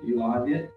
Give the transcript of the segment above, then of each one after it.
You live yet?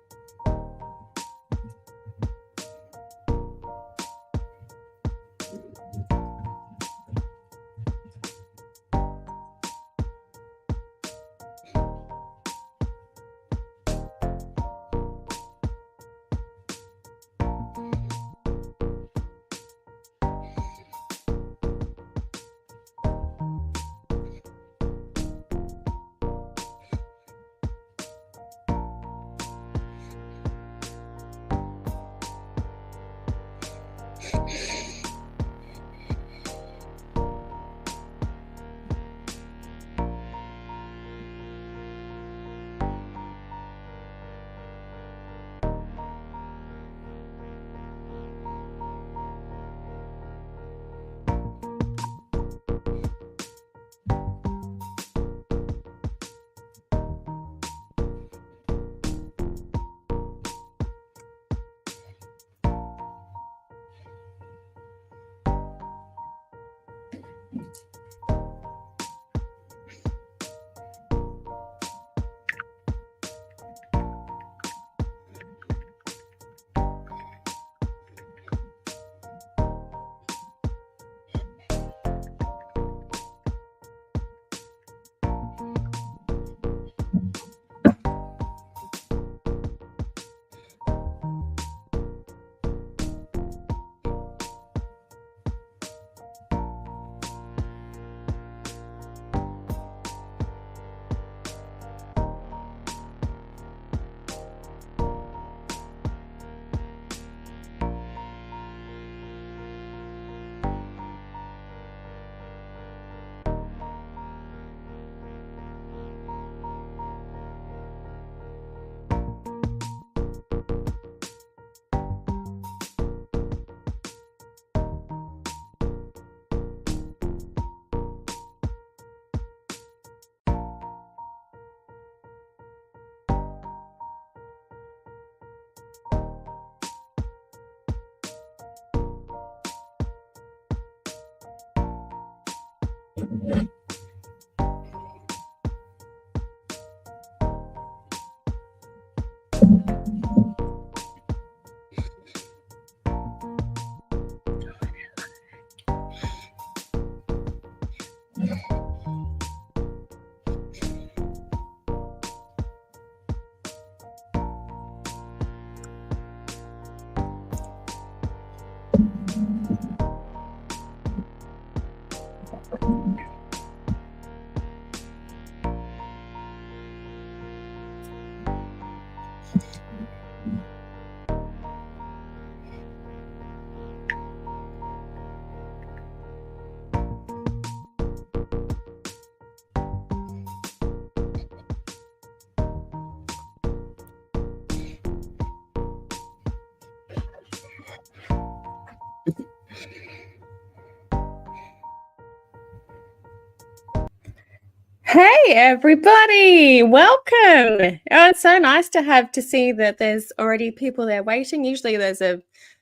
Hey everybody, welcome. Oh, it's so nice to see that there's already people there waiting. Usually there's a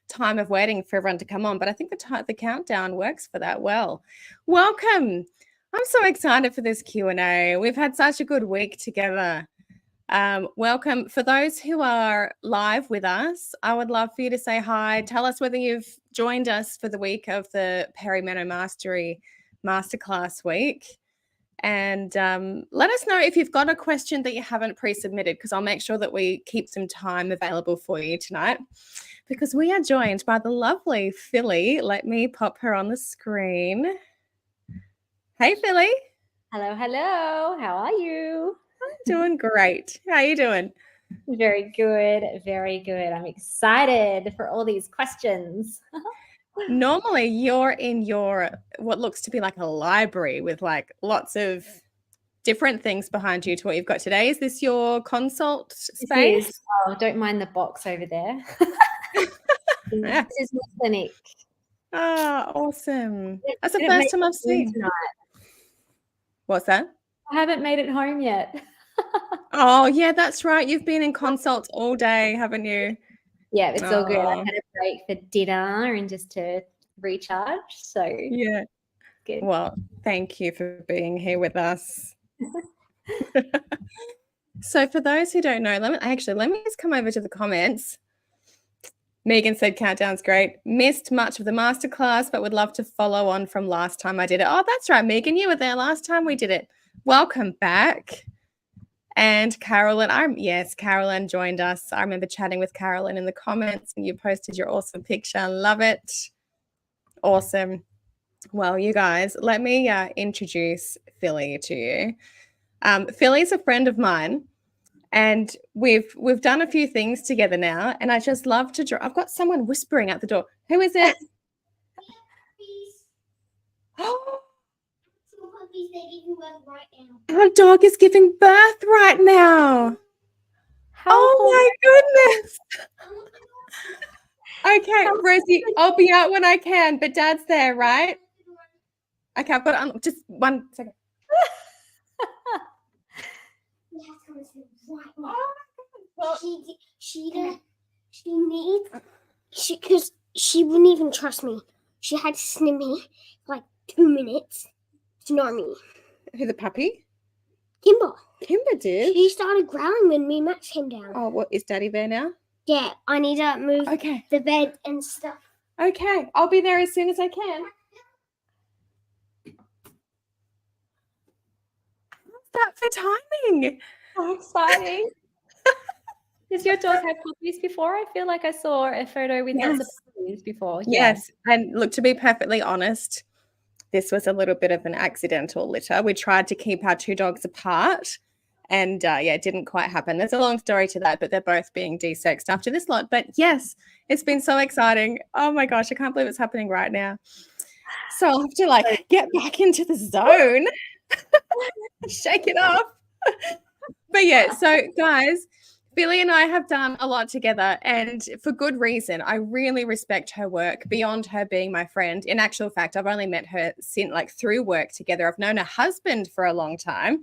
time of waiting for everyone to come on, but I think the countdown works for that well. Welcome. I'm so excited for this Q&A. We've had such a good week together. Welcome. For those who are live with us, I would love for you to say hi. Tell us whether you've joined us for the week of the PeriMeno Mastery Masterclass week. And let us know if you've got a question that you haven't pre-submitted, because I'll make sure that we keep some time available for you tonight, because we are joined by the lovely Philly. Let me pop her on the screen. Hey, Philly. Hello, hello. How are you? I'm doing great. How are you doing? Very good, very good. I'm excited for all these questions. Normally you're in your what looks to be like a library with like lots of different things behind you to what you've got today. Is this your consult space? Oh, don't mind the box over there. This is my clinic. Oh, awesome. That's the first time I've seen tonight. What's that? I haven't made it home yet. Oh, yeah, that's right. You've been in consults all day, haven't you? Yeah, it's all good. I had a break for dinner and just to recharge. So yeah, good. Well, thank you for being here with us. So for those who don't know, let me just come over to the comments. Megan said countdown's great. Missed much of the masterclass, but would love to follow on from last time I did it. Oh, that's right, Megan. You were there last time we did it. Welcome back. And Carolyn, Carolyn joined us. I remember chatting with Carolyn in the comments, and you posted your awesome picture. Love it. Awesome. Well, you guys, let me introduce Philly to you. Philly's a friend of mine, and we've done a few things together now, and I just love to draw. I've got someone whispering at the door. Who is it? Our dog is giving birth right now. Oh my goodness. Okay, Rosie, I'll be out when I can, but Dad's there, right? Okay, I've got to just 1 second. Because she wouldn't even trust me. She had to snip me for like 2 minutes to know me. Who, the puppy? Kimber did? She started growling when me and Max came down. Oh, what, is Daddy there now? Yeah, I need to move the bed and stuff. Okay, I'll be there as soon as I can. What's that for timing? So exciting. Does your dog have puppies before? I feel like I saw a photo with lots of puppies before. Yes, and look, to be perfectly honest, this was a little bit of an accidental litter. We tried to keep our 2 dogs apart, and it didn't quite happen. There's a long story to that, but they're both being desexed after this lot. But yes, it's been so exciting. Oh my gosh, I can't believe it's happening right now. So I'll have to get back into the zone, shake it off. But yeah, so guys, Billy and I have done a lot together, and for good reason. I really respect her work beyond her being my friend. In actual fact, I've only met her since through work together. I've known her husband for a long time,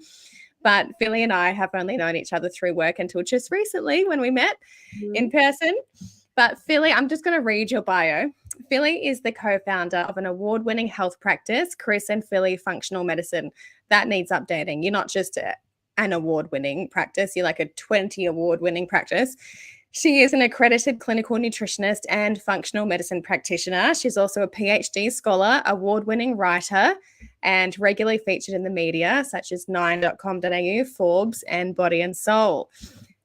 but Philly and I have only known each other through work until just recently when we met in person. But Philly, I'm just going to read your bio. Philly is the co-founder of an award-winning health practice, Chris and Philly Functional Medicine. That needs updating. You're not just an award-winning practice. You're like a 20 award-winning practice. She is an accredited clinical nutritionist and functional medicine practitioner. She's also a PhD scholar, award-winning writer, and regularly featured in the media such as 9.com.au, Forbes, and Body and Soul.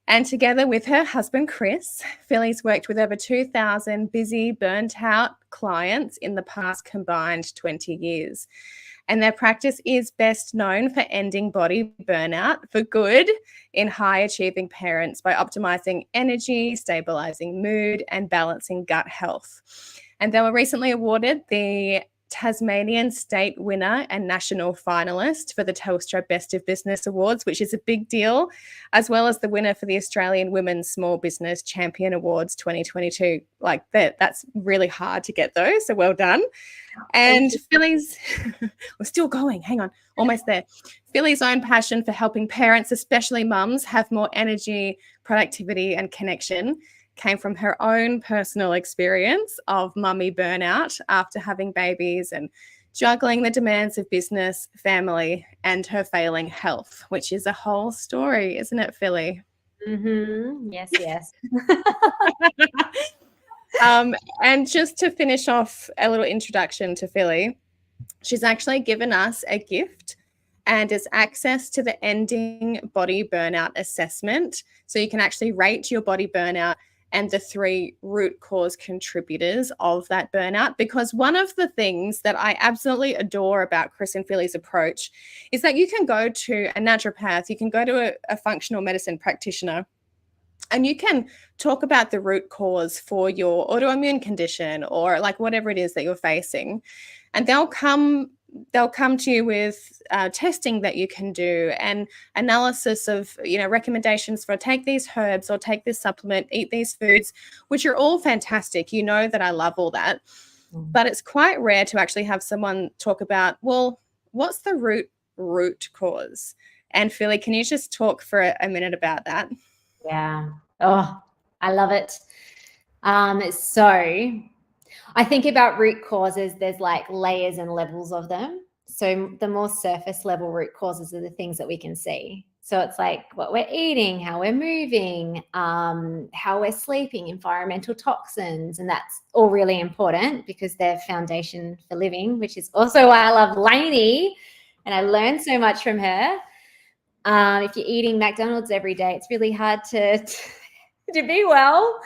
And together with her husband, Chris, Philly's worked with over 2,000 busy, burnt-out clients in the past combined 20 years. And their practice is best known for ending body burnout for good in high-achieving parents by optimizing energy, stabilizing mood, and balancing gut health. And they were recently awarded the Tasmanian State winner and national finalist for the Telstra Best of Business Awards, which is a big deal, as well as the winner for the Australian Women's Small Business Champion Awards 2022. That's really hard to get those, so well done. And Philly's, we're still going, hang on, almost there. Philly's own passion for helping parents, especially mums, have more energy, productivity, and connection came from her own personal experience of mummy burnout after having babies and juggling the demands of business, family, and her failing health, which is a whole story, isn't it, Philly? Mm-hmm. Yes. And just to finish off a little introduction to Philly, she's actually given us a gift, and it's access to the Ending Body Burnout Assessment. So you can actually rate your body burnout and the 3 root cause contributors of that burnout. Because one of the things that I absolutely adore about Chris and Philly's approach is that you can go to a naturopath, you can go to a functional medicine practitioner, and you can talk about the root cause for your autoimmune condition or whatever it is that you're facing. And they'll come to you with testing that you can do and analysis of, recommendations for take these herbs or take this supplement, eat these foods, which are all fantastic. You know that I love all that. But it's quite rare to actually have someone talk about, well, what's the root cause? And Philly, can you just talk for a minute about that? Yeah. Oh, I love it. So I think about root causes, there's layers and levels of them. So the more surface level root causes are the things that we can see. So it's like what we're eating, how we're moving, how we're sleeping, environmental toxins. And that's all really important because they're foundation for living, which is also why I love Laini. And I learned so much from her. If you're eating McDonald's every day, it's really hard to be well.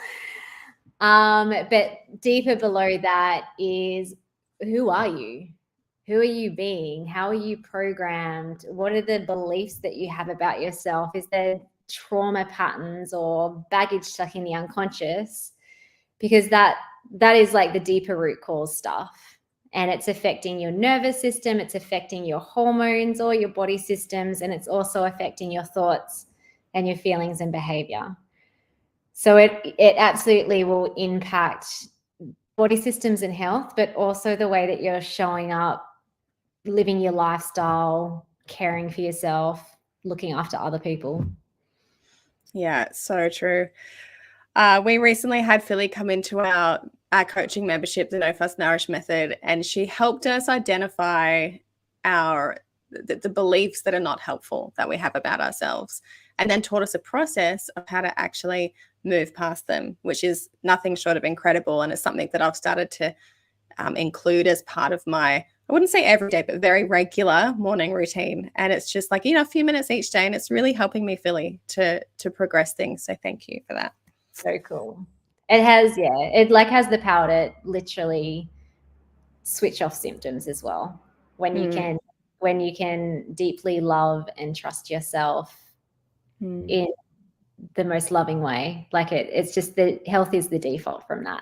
But deeper below that is, who are you? Who are you being? How are you programmed? What are the beliefs that you have about yourself? Is there trauma patterns or baggage stuck in the unconscious? Because that is like the deeper root cause stuff. And it's affecting your nervous system, it's affecting your hormones or your body systems, and it's also affecting your thoughts and your feelings and behavior. So it absolutely will impact body systems and health, but also the way that you're showing up, living your lifestyle, caring for yourself, looking after other people. Yeah, so true. We recently had Philly come into our coaching membership, the No Fuss Nourish method, and she helped us identify the beliefs that are not helpful that we have about ourselves, and then taught us a process of how to actually move past them, which is nothing short of incredible. And it's something that I've started to include as part of my, I wouldn't say every day, but very regular morning routine. And it's just like, a few minutes each day, and it's really helping me, Philly, to progress things. So thank you for that. So cool. It has the power to literally switch off symptoms as well. When you can deeply love and trust yourself in the most loving way. Like it's just the health is the default from that.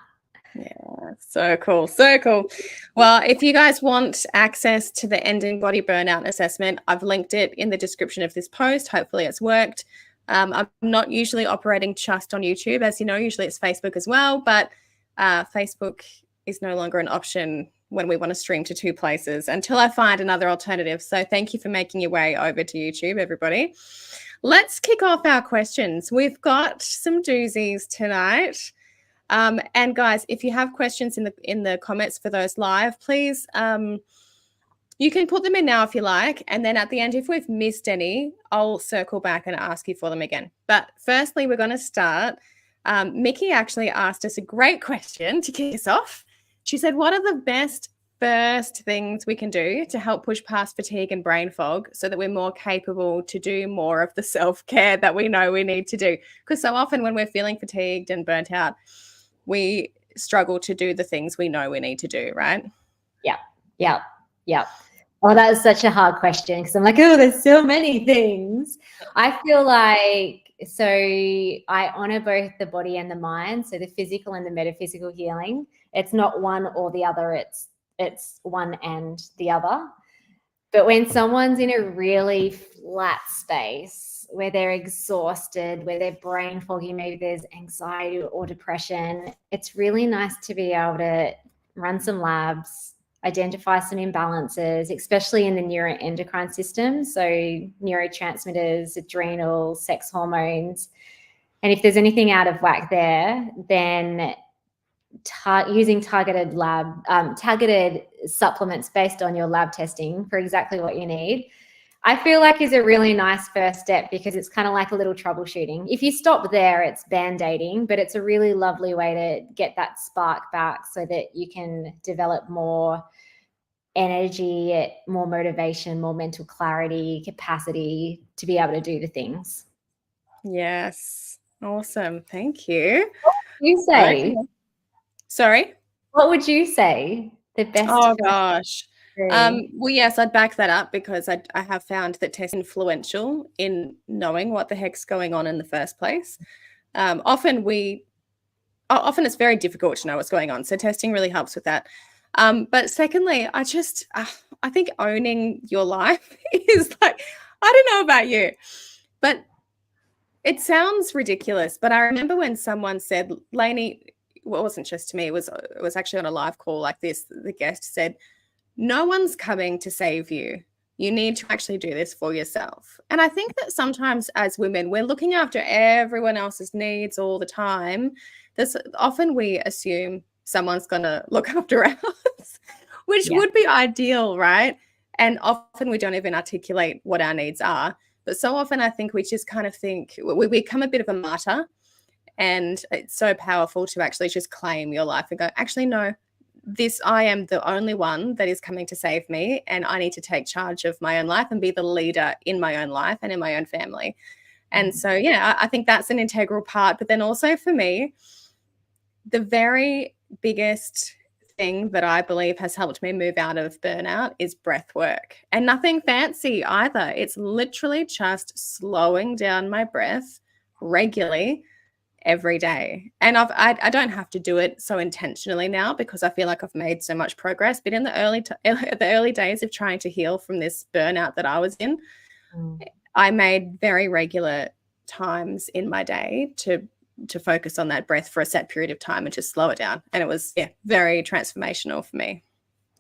Yeah, so cool. So cool. Well, if you guys want access to the Ending Body Burnout Assessment, I've linked it in the description of this post. Hopefully it's worked. I'm not usually operating just on YouTube. As you know, usually it's Facebook as well, but Facebook is no longer an option when we want to stream to 2 places until I find another alternative. So thank you for making your way over to YouTube, everybody. Let's kick off our questions. We've got some doozies tonight. And guys, if you have questions in the comments for those live, please, you can put them in now if you like. And then at the end, if we've missed any, I'll circle back and ask you for them again. But firstly, we're going to start. Mickey actually asked us a great question to kick us off. She said, what are the best first things we can do to help push past fatigue and brain fog so that we're more capable to do more of the self-care that we know we need to do? Because so often when we're feeling fatigued and burnt out, we struggle to do the things we know we need to do, right? Yeah. Oh, that is such a hard question because I'm like, oh, there's so many things. I feel like, so I honor both the body and the mind. So the physical and the metaphysical healing. It's not one or the other. It's one and the other. But when someone's in a really flat space where they're exhausted, where they're brain foggy, maybe there's anxiety or depression, it's really nice to be able to run some labs, identify some imbalances, especially in the neuroendocrine system. So neurotransmitters, adrenals, sex hormones. And if there's anything out of whack there, then using targeted supplements based on your lab testing for exactly what you need, I feel like is a really nice first step because it's kind of like a little troubleshooting. If you stop there, it's band-aiding, but it's a really lovely way to get that spark back so that you can develop more energy, more motivation, more mental clarity, capacity to be able to do the things. Yes. Awesome. Thank you. What would you say? Okay. Sorry? What would you say the best? Oh, gosh. Well, yes, I'd back that up because I have found that testing is influential in knowing what the heck's going on in the first place. Often it's very difficult to know what's going on. So testing really helps with that. But secondly, I think owning your life is like, I don't know about you, but it sounds ridiculous. But I remember when someone said, Laini, well, it wasn't just to me, it was actually on a live call like this. The guest said, no one's coming to save you. You need to actually do this for yourself. And I think that sometimes as women, we're looking after everyone else's needs all the time. Often we assume someone's going to look after us, which would be ideal, right? And often we don't even articulate what our needs are. But so often I think we just kind of think we become a bit of a martyr, and it's so powerful to actually just claim your life and go, actually, no, I am the only one that is coming to save me, and I need to take charge of my own life and be the leader in my own life and in my own family. And so, yeah, I think that's an integral part. But then also for me, the very biggest thing that I believe has helped me move out of burnout is breath work, and nothing fancy either. It's literally just slowing down my breath regularly every day. And I don't have to do it so intentionally now because I feel like I've made so much progress. But in the early days of trying to heal from this burnout that I was in, I made very regular times in my day to focus on that breath for a set period of time and just slow it down. And it was very transformational for me.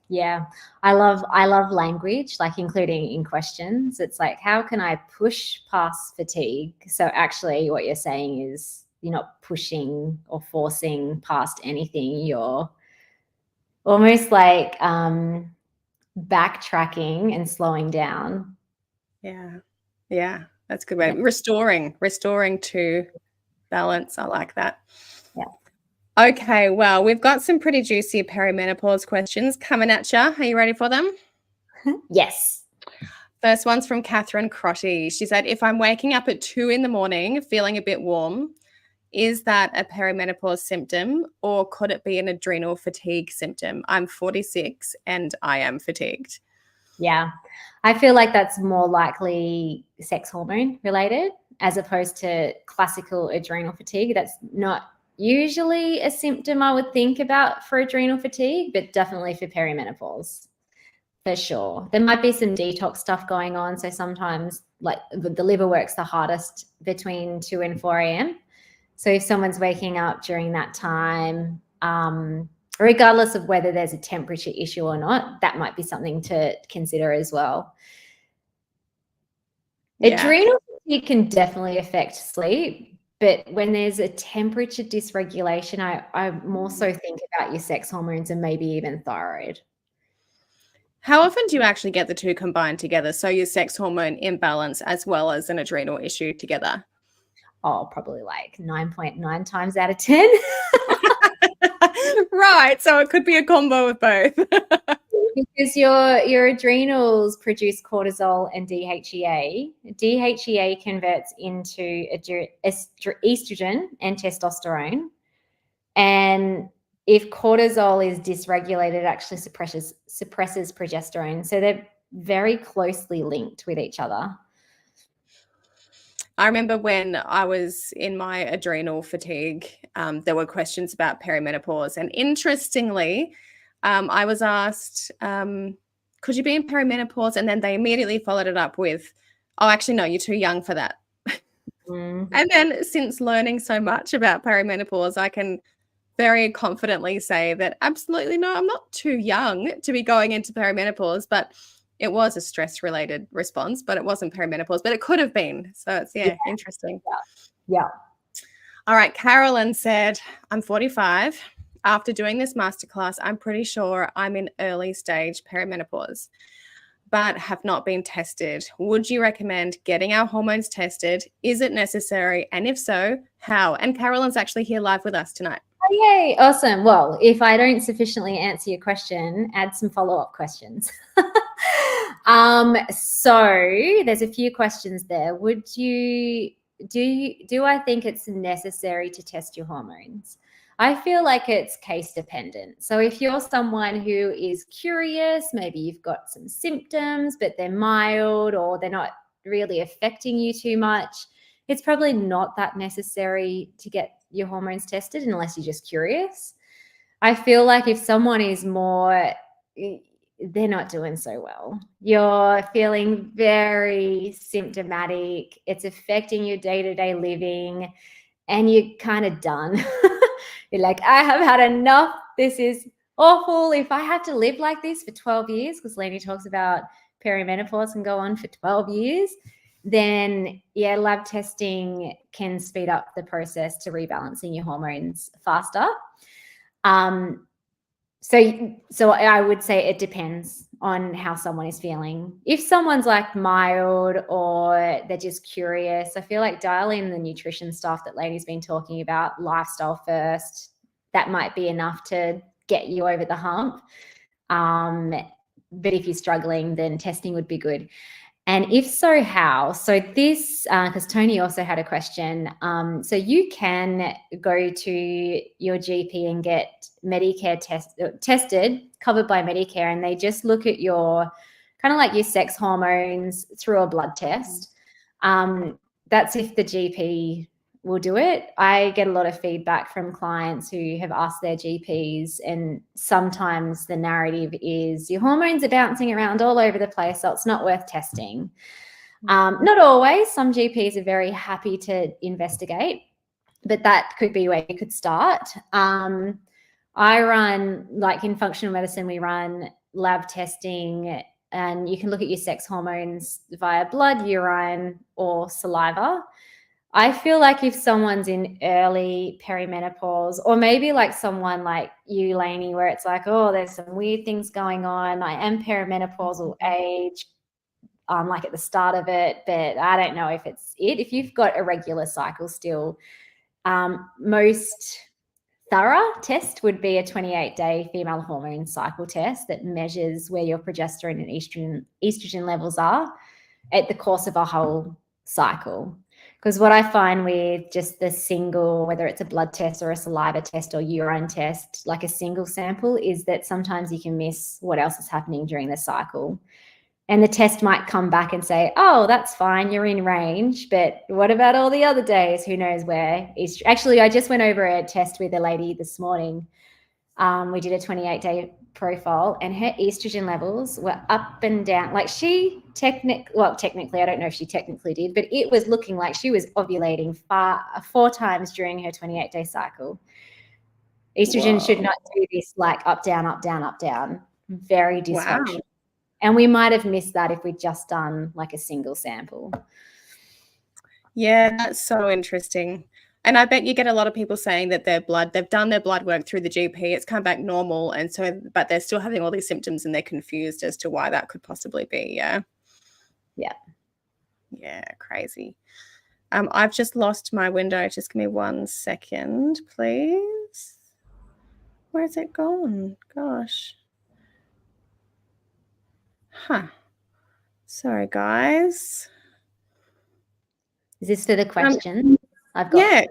Yeah, I love language, like including in questions. It's like, how can I push past fatigue? So actually what you're saying is you're not pushing or forcing past anything. You're almost like backtracking and slowing down. Yeah, that's a good way. Restoring to balance. I like that. Yeah. Okay, well, we've got some pretty juicy perimenopause questions coming at you. Are you ready for them? Yes. First one's from Katherine Crotty. She said, if I'm waking up at 2 a.m. feeling a bit warm, is that a perimenopause symptom, or could it be an adrenal fatigue symptom? I'm 46 and I am fatigued. Yeah, I feel like that's more likely sex hormone related as opposed to classical adrenal fatigue. That's not usually a symptom I would think about for adrenal fatigue, but definitely for perimenopause, for sure. There might be some detox stuff going on. So sometimes like the liver works the hardest between 2 and 4 a.m. So if someone's waking up during that time, regardless of whether there's a temperature issue or not, that might be something to consider as well. Yeah. Adrenal fatigue can definitely affect sleep, but when there's a temperature dysregulation, I more so think about your sex hormones and maybe even thyroid. How often do you actually get the two combined together? So your sex hormone imbalance as well as an adrenal issue together? Oh, probably like 9.9 times out of 10. Right. So it could be a combo of both. Because your adrenals produce cortisol and DHEA. DHEA converts into estrogen and testosterone. And if cortisol is dysregulated, it actually suppresses progesterone. So they're very closely linked with each other. I remember when I was in my adrenal fatigue, there were questions about perimenopause. And interestingly, I was asked, could you be in perimenopause? And then they immediately followed it up with, oh, actually, no, you're too young for that. And then since learning so much about perimenopause, I can very confidently say that absolutely no, I'm not too young to be going into perimenopause, but it was a stress-related response, but it wasn't perimenopause, but it could have been. So it's, interesting. Yeah. All right. Carolyn said, I'm 45. After doing this masterclass, I'm pretty sure I'm in early stage perimenopause, but have not been tested. Would you recommend getting our hormones tested? Is it necessary? And if so, how? And Carolyn's actually here live with us tonight. Oh, yay. Awesome. Well, if I don't sufficiently answer your question, add some follow-up questions. So there's a few questions there. Do I think it's necessary to test your hormones? I feel like it's case dependent. So if you're someone who is curious, maybe you've got some symptoms, but they're mild or they're not really affecting you too much, it's probably not that necessary to get your hormones tested unless you're just curious. I feel like if someone is more, they're not doing so well, you're feeling very symptomatic, it's affecting your day-to-day living, and you're kind of done. You're like, I have had enough. This is awful. If I have to live like this for 12 years, because Laini talks about perimenopause can go on for 12 years, then lab testing can speed up the process to rebalancing your hormones faster. So I would say it depends on how someone is feeling. If someone's like mild or they're just curious, I feel like dial in the nutrition stuff that Laini's been talking about, lifestyle first. That might be enough to get you over the hump. But if you're struggling, then testing would be good. And if so, how? So this, because Toni also had a question. So you can go to your GP and get Medicare tested, covered by Medicare, and they just look at your kind of like your sex hormones through a blood test. That's if the GP will do it. I get a lot of feedback from clients who have asked their GPs, and sometimes the narrative is your hormones are bouncing around all over the place, so it's not worth testing. Not always. Some GPs are very happy to investigate, but that could be where you could start. I run, like in functional medicine, we run lab testing, and you can look at your sex hormones via blood, urine, or saliva. I feel like if someone's in early perimenopause, or maybe like someone like you, Laini, where it's like, oh, there's some weird things going on. I am perimenopausal age. I'm like at the start of it, but I don't know if it's it. If you've got a regular cycle still, most thorough test would be a 28-day female hormone cycle test that measures where your progesterone and estrogen levels are at the course of a whole cycle. Because what I find with just the single, whether it's a blood test or a saliva test or urine test, like a single sample, is that sometimes you can miss what else is happening during the cycle. And the test might come back and say, oh, that's fine, you're in range, but what about all the other days? Who knows where? Actually, I just went over a test with a lady this morning. We did a 28-day profile, and her estrogen levels were up and down. Like technically, I don't know if she technically did, but it was looking like she was ovulating 4 times during her 28-day cycle. Estrogen should not do this like up, down, up, down, up, down. Very dysfunctional. Wow. And we might have missed that if we'd just done like a single sample. Yeah, that's so interesting. And I bet you get a lot of people saying that they've done their blood work through the GP, it's come back normal, and so, but they're still having all these symptoms and they're confused as to why that could possibly be. Yeah. Yeah, crazy. I've just lost my window. Just give me 1 second, please. Where's it gone? Gosh. Sorry, guys. Is this for the question? I've got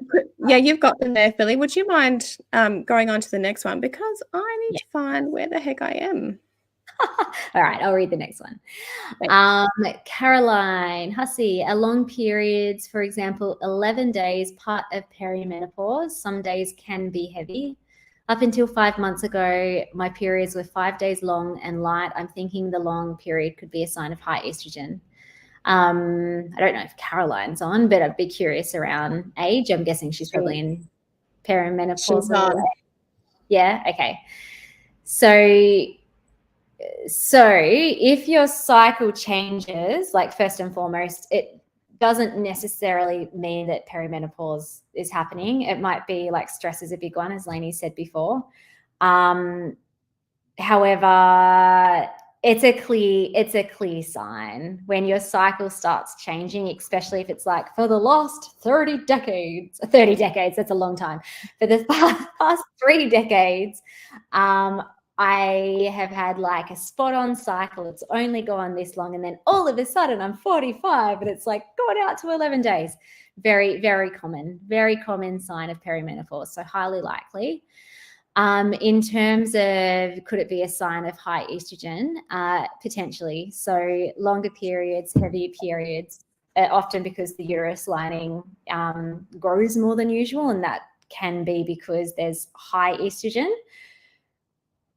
yeah, you've got them there, Philly. Would you mind going on to the next one, because I need to find where the heck I am. All right, I'll read the next one. Carolyn Hussey, are long periods, for example, 11 days, part of perimenopause? Some days can be heavy. Up until 5 months ago, my periods were 5 days long and light. I'm thinking the long period could be a sign of high estrogen. I don't know if Caroline's on, but I'd be curious around age. I'm guessing she's probably in perimenopause. Yeah, okay. So if your cycle changes, like first and foremost, it doesn't necessarily mean that perimenopause is happening. It might be like stress is a big one, as Laini said before. However, it's a clear sign when your cycle starts changing, especially if it's like for the last 30 decades, that's a long time. For the past 3 decades, I have had like a spot on cycle. It's only gone this long. And then all of a sudden I'm 45 and it's like going out to 11 days. Very, very common sign of perimenopause. So highly likely. In terms of could it be a sign of high estrogen? Potentially. So longer periods, heavier periods, often because the uterus lining grows more than usual, and that can be because there's high estrogen.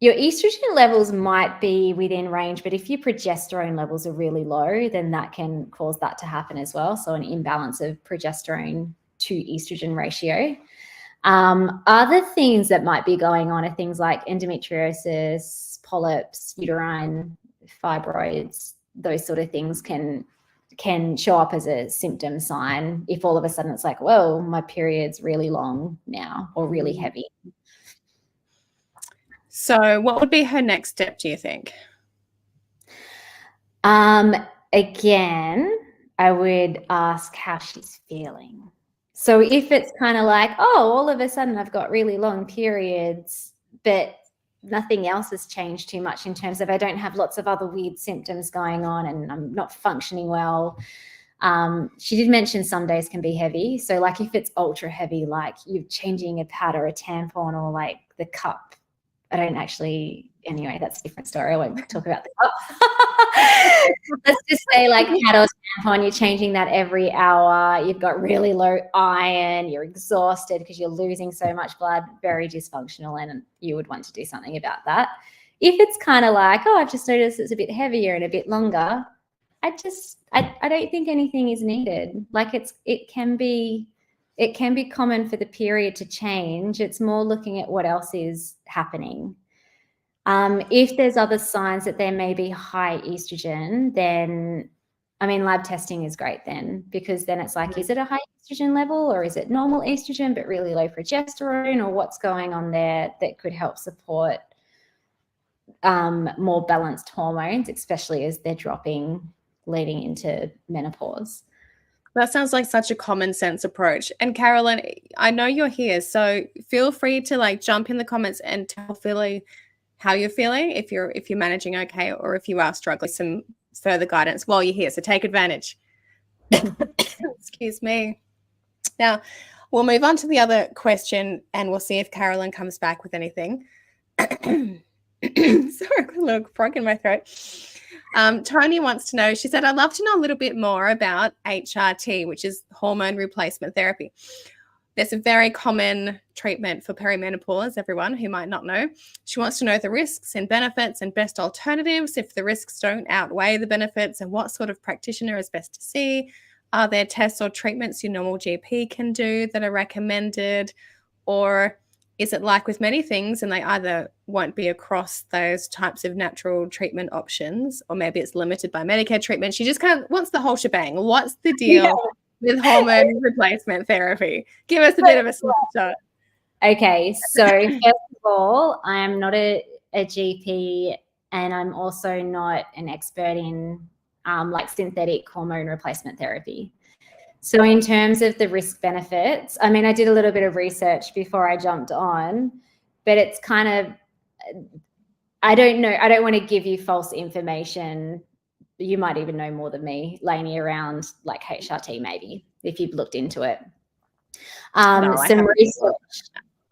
Your estrogen levels might be within range, but if your progesterone levels are really low, then that can cause that to happen as well. So an imbalance of progesterone to estrogen ratio. Other things that might be going on are things like endometriosis, polyps, uterine fibroids. Those sort of things can show up as a symptom sign if all of a sudden it's like, whoa, my period's really long now or really heavy. So what would be her next step, do you think? Again, I would ask how she's feeling. So if it's kind of like, oh, all of a sudden I've got really long periods, but nothing else has changed too much in terms of I don't have lots of other weird symptoms going on and I'm not functioning well. She did mention some days can be heavy. So like if it's ultra heavy, like you're changing a pad or a tampon or like the cup, anyway, that's a different story. I won't talk about the cup. Let's just say like pad or tampon, you're changing that every hour. You've got really low iron. You're exhausted because you're losing so much blood, very dysfunctional, and you would want to do something about that. If it's kind of like, oh, I've just noticed it's a bit heavier and a bit longer, I don't think anything is needed. Like it can be common for the period to change. It's more looking at what else is happening. If there's other signs that there may be high estrogen, then, I mean, lab testing is great then, because then it's like, is it a high estrogen level or is it normal estrogen but really low progesterone, or what's going on there that could help support more balanced hormones, especially as they're dropping leading into menopause. That sounds like such a common sense approach. And Carolyn, I know you're here, so feel free to like jump in the comments and tell Philly how you're feeling, if you're managing okay, or if you are struggling, some further guidance while you're here. So take advantage. Excuse me. Now, we'll move on to the other question and we'll see if Carolyn comes back with anything. Sorry, I've got a little frog in my throat. Toni wants to know, she said, I'd love to know a little bit more about HRT, which is hormone replacement therapy. There's a very common treatment for perimenopause, everyone who might not know. She wants to know the risks and benefits and best alternatives, if the risks don't outweigh the benefits, and what sort of practitioner is best to see. Are there tests or treatments your normal GP can do that are recommended? Or is it like with many things and they either won't be across those types of natural treatment options, or maybe it's limited by Medicare treatment? She just kind of wants the whole shebang. What's the deal with hormone replacement therapy? Give us a bit of a snapshot. Okay, so first of all, I am not a GP, and I'm also not an expert in like synthetic hormone replacement therapy. So in terms of the risk benefits, I mean, I did a little bit of research before I jumped on, but it's kind of, I don't know, I don't want to give you false information. You might even know more than me, Laini, around like HRT maybe, if you've looked into it. Some research.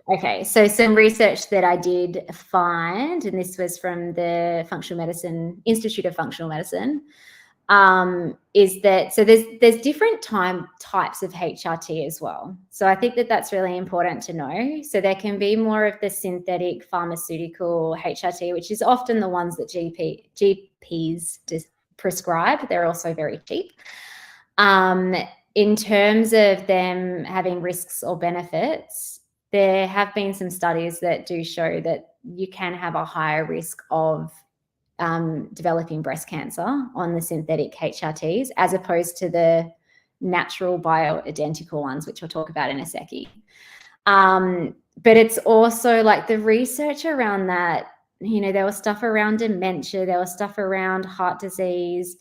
Okay, so some research that I did find, and this was from the Institute of Functional Medicine, is that, so there's different types of HRT as well. So I think that that's really important to know. So there can be more of the synthetic pharmaceutical HRT, which is often the ones that GPs prescribe. They're also very cheap. In terms of them having risks or benefits, there have been some studies that do show that you can have a higher risk of developing breast cancer on the synthetic HRTs as opposed to the natural bioidentical ones, which we'll talk about in a second. But it's also like the research around that, you know, there was stuff around dementia, there was stuff around heart disease.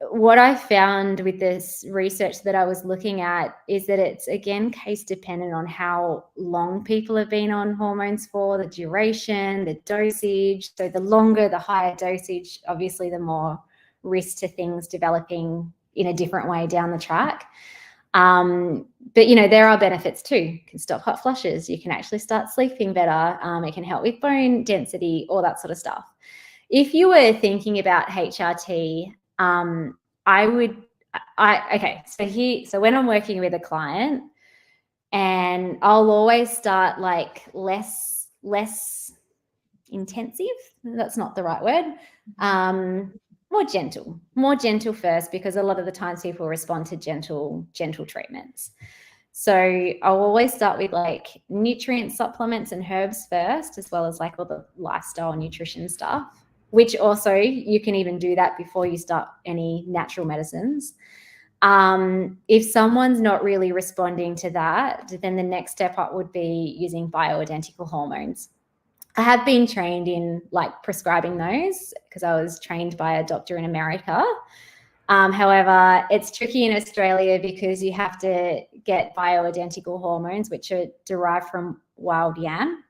What I found with this research that I was looking at is that it's, again, case dependent on how long people have been on hormones for, the duration, the dosage. So the longer, the higher dosage, obviously the more risk to things developing in a different way down the track. But, you know, there are benefits too. You can stop hot flushes. You can actually start sleeping better. It can help with bone density, all that sort of stuff. If you were thinking about HRT, so when I'm working with a client, and I'll always start like less intensive, that's not the right word, more gentle first, because a lot of the times people respond to gentle treatments. So I'll always start with like nutrient supplements and herbs first, as well as like all the lifestyle nutrition stuff, which also you can even do that before you start any natural medicines. If someone's not really responding to that, then the next step up would be using bioidentical hormones. I have been trained in like prescribing those because I was trained by a doctor in America. However, it's tricky in Australia because you have to get bioidentical hormones, which are derived from wild yam.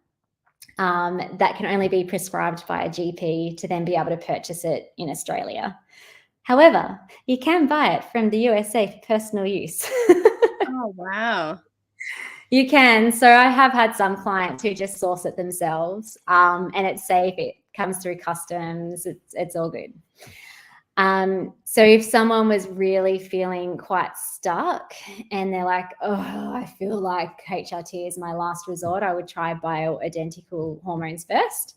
That can only be prescribed by a GP to then be able to purchase it in Australia. However, you can buy it from the USA for personal use. Oh, wow. You can. So I have had some clients who just source it themselves, and it's safe. It comes through customs. It's all good. So if someone was really feeling quite stuck and they're like, oh, I feel like HRT is my last resort, I would try bioidentical hormones first.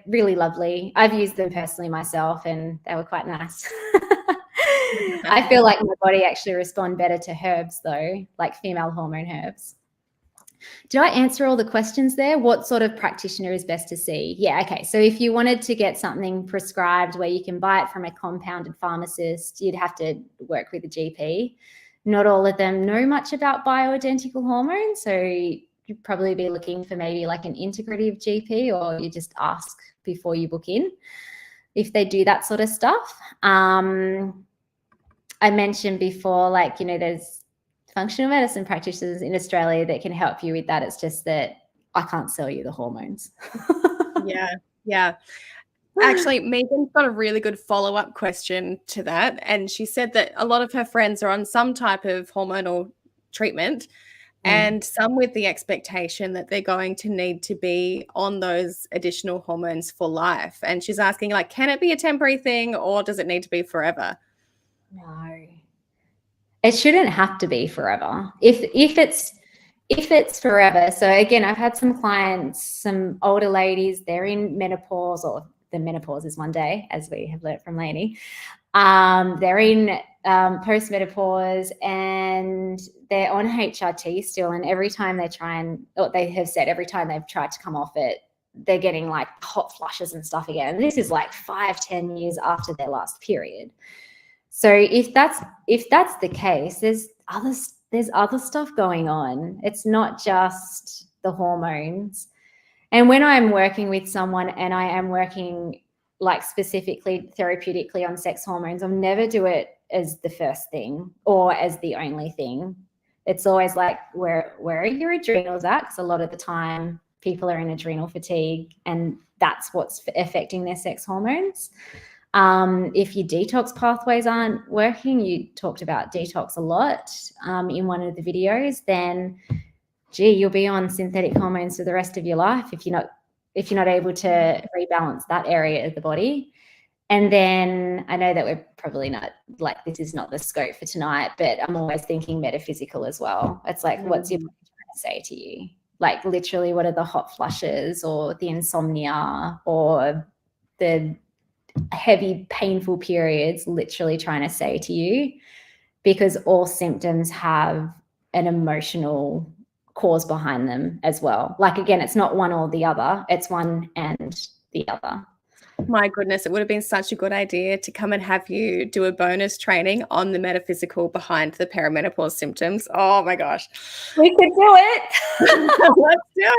Really lovely. I've used them personally myself and they were quite nice. I feel like my body actually responds better to herbs though, like female hormone herbs. Did I answer all the questions there? What sort of practitioner is best to see? Yeah, okay. So if you wanted to get something prescribed where you can buy it from a compounded pharmacist, you'd have to work with a GP. Not all of them know much about bioidentical hormones, so you'd probably be looking for maybe like an integrative GP, or you just ask before you book in if they do that sort of stuff. I mentioned before, like, you know, there's functional medicine practitioners in Australia that can help you with that. It's just that I can't sell you the hormones. Yeah. Actually, Megan's got a really good follow-up question to that. And she said that a lot of her friends are on some type of hormonal treatment and some with the expectation that they're going to need to be on those additional hormones for life. And she's asking, like, can it be a temporary thing or does it need to be forever? No. It shouldn't have to be forever. If it's forever. So again, I've had some clients, some older ladies, they're in menopause, or the menopause is one day, as we have learned from Laini. They're in post-menopause and they're on HRT still. And every time they try and, or they have said every time they've tried to come off it, they're getting like hot flushes and stuff again. And this is like 5-10 years after their last period. So if that's the case, there's other stuff going on. It's not just the hormones. And when I'm working with someone and I am working like specifically therapeutically on sex hormones, I'll never do it as the first thing or as the only thing. It's always like, where are your adrenals at? Because a lot of the time people are in adrenal fatigue and that's what's affecting their sex hormones. If your detox pathways aren't working, you talked about detox a lot in one of the videos, then gee, you'll be on synthetic hormones for the rest of your life if you're not able to rebalance that area of the body. And then I know that we're probably not, like, this is not the scope for tonight, but I'm always thinking metaphysical as well. It's like, what's your body trying to say to you? Like, literally, what are the hot flushes or the insomnia or the heavy, painful periods literally trying to say to you? Because all symptoms have an emotional cause behind them as well. Like, again, it's not one or the other, it's one and the other. My goodness, it would have been such a good idea to come and have you do a bonus training on the metaphysical behind the perimenopause symptoms. Oh my gosh. We could do it. Let's do